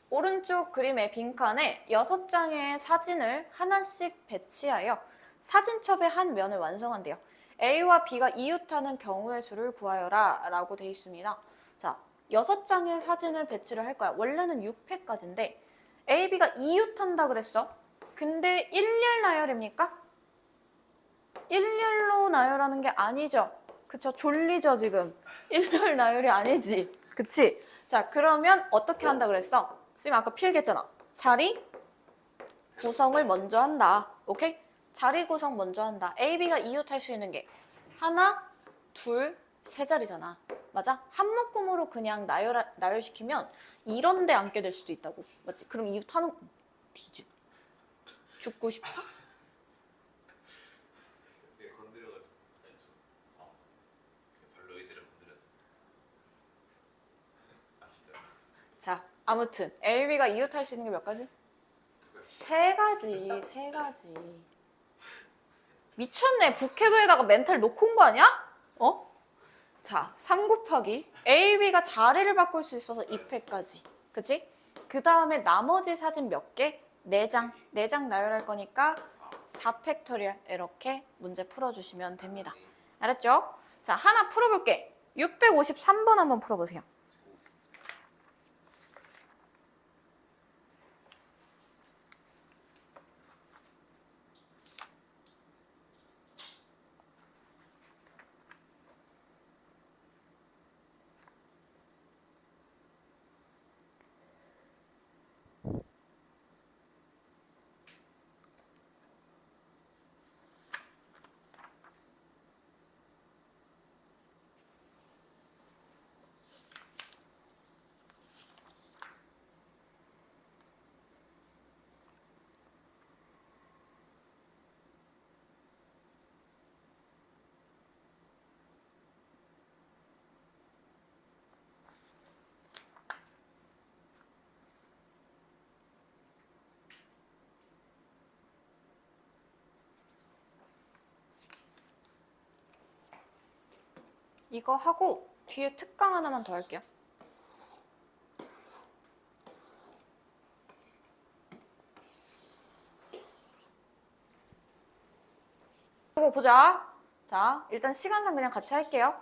오른쪽 그림의 빈칸에 6장의 사진을 하나씩 배치하여 사진첩의 한 면을 완성한대요. A와 B가 이웃하는 경우의 수를 구하여라 라고 되어 있습니다. 자, 6장의 사진을 배치를 할 거야. 원래는 6회까지인데 A, B가 이웃한다 그랬어. 근데 일렬 나열입니까? 일렬로 나열하는 게 아니죠. 그쵸? 졸리죠 지금. 일렬 나열이 아니지. 그치? 자, 그러면 어떻게 한다 그랬어? 쌤 아까 필기했잖아. 자리 구성을 먼저 한다. 오케이? 자리 구성 먼저 한다. A, B가 이웃할 수 있는 게 하나, 둘, 세 자리잖아. 맞아? 한 묶음으로 그냥 나열시키면 이런 데 앉게 될 수도 있다고. 맞지? 그럼 이웃하는 뒤지. 죽고 싶어? 내가 건드려가지고. 별로 의지를 건드렸어. 아 진짜. 자, 아무튼 A, B가 이웃할 수 있는 게 몇 가지? 세 가지. 세 가지. 미쳤네. 북해도에다가 멘탈 놓고 온 거 아니야? 어? 자, 3 곱하기 A, B가 자리를 바꿀 수 있어서 2패까지. 그치? 그 다음에 나머지 사진 몇 개? 4장. 4장 나열할 거니까 4팩토리얼 이렇게 문제 풀어주시면 됩니다. 알았죠? 자, 하나 풀어볼게. 653번 한번 풀어보세요. 이거 하고 뒤에 특강 하나만 더 할게요. 이거 보자. 자, 일단 시간상 그냥 같이 할게요.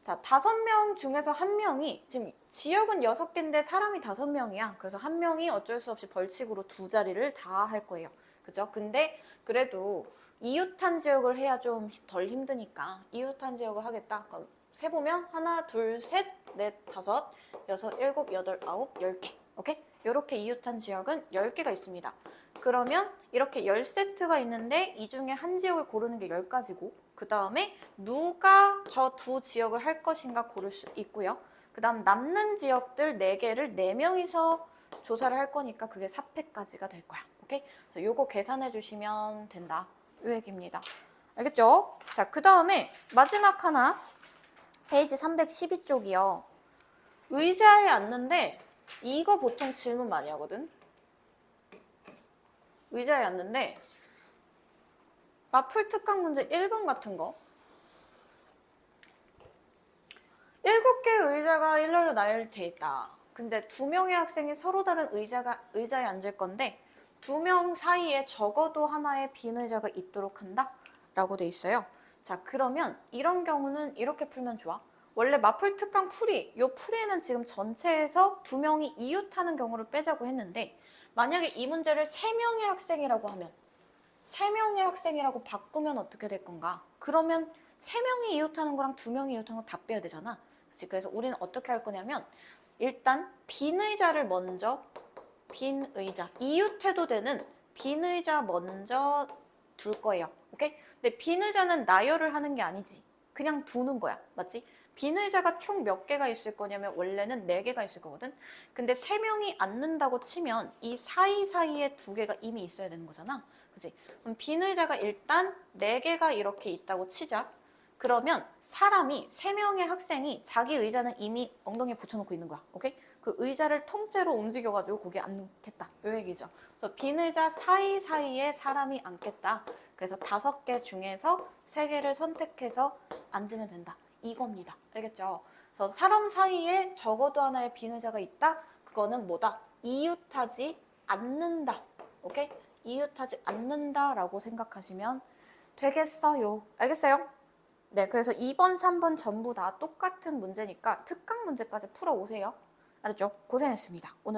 자, 5명 중에서 1명이 지금 지역은 6개인데 사람이 5명이야. 그래서 1명이 어쩔 수 없이 벌칙으로 2자리를 다 할 거예요. 그죠? 근데 그래도 이웃한 지역을 해야 좀 덜 힘드니까 이웃한 지역을 하겠다. 그럼 세보면 하나, 둘, 셋, 넷, 다섯, 여섯, 일곱, 여덟, 아홉, 10개. 오케이? 이렇게 이웃한 지역은 10개가 있습니다. 그러면 이렇게 10세트가 있는데 이 중에 한 지역을 고르는 게 10가지고 그 다음에 누가 저 2지역을 할 것인가 고를 수 있고요. 그 다음 남는 지역들 4개를 4명이서 조사를 할 거니까 그게 4패까지가 될 거야. 오케이? 요거 계산해 주시면 된다. 요 얘기입니다. 알겠죠? 자, 그 다음에 마지막 하나 페이지 312쪽이요. 의자에 앉는데 이거 보통 질문 많이 하거든. 의자에 앉는데 마플 특강 문제 1번 같은 거 7개의 의자가 일렬로 나열돼 있다. 근데 2명의 학생이 서로 다른 의자에 앉을 건데 2명 사이에 적어도 하나의 빈 의자가 있도록 한다 라고 돼 있어요. 자, 그러면 이런 경우는 이렇게 풀면 좋아. 원래 마플 특강 풀이, 요 풀이는 지금 전체에서 2명이 이웃하는 경우를 빼자고 했는데 만약에 이 문제를 3명의 학생이라고 하면 3명의 학생이라고 바꾸면 어떻게 될 건가? 그러면 3명이 이웃하는 거랑 2명이 이웃하는 거 다 빼야 되잖아. 그치? 그래서 우리는 어떻게 할 거냐면 일단 빈 의자를 먼저 빈 의자 이웃해도 되는 빈 의자 먼저 둘 거예요. 오케이? 근데 빈 의자는 나열을 하는 게 아니지. 그냥 두는 거야. 맞지? 빈 의자가 총 몇 개가 있을 거냐면 원래는 4개가 있을 거거든. 근데 3명이 앉는다고 치면 이 사이사이에 2개가 이미 있어야 되는 거잖아. 그치? 그럼 빈 의자가 일단 4개가 이렇게 있다고 치자. 그러면 사람이 3명의 학생이 자기 의자는 이미 엉덩이에 붙여놓고 있는 거야. 오케이? 그 의자를 통째로 움직여가지고 거기에 앉겠다. 요 얘기죠. 그래서 빈 의자 사이사이에 사람이 앉겠다. 그래서 5개 중에서 3개를 선택해서 앉으면 된다. 이겁니다. 알겠죠? 그래서 사람 사이에 적어도 하나의 빈의자가 있다. 그거는 뭐다? 이웃하지 않는다. 오케이? 이웃하지 않는다라고 생각하시면 되겠어요. 알겠어요? 네, 그래서 2번, 3번 전부 다 똑같은 문제니까 특강 문제까지 풀어오세요. 알았죠? 고생했습니다. 오늘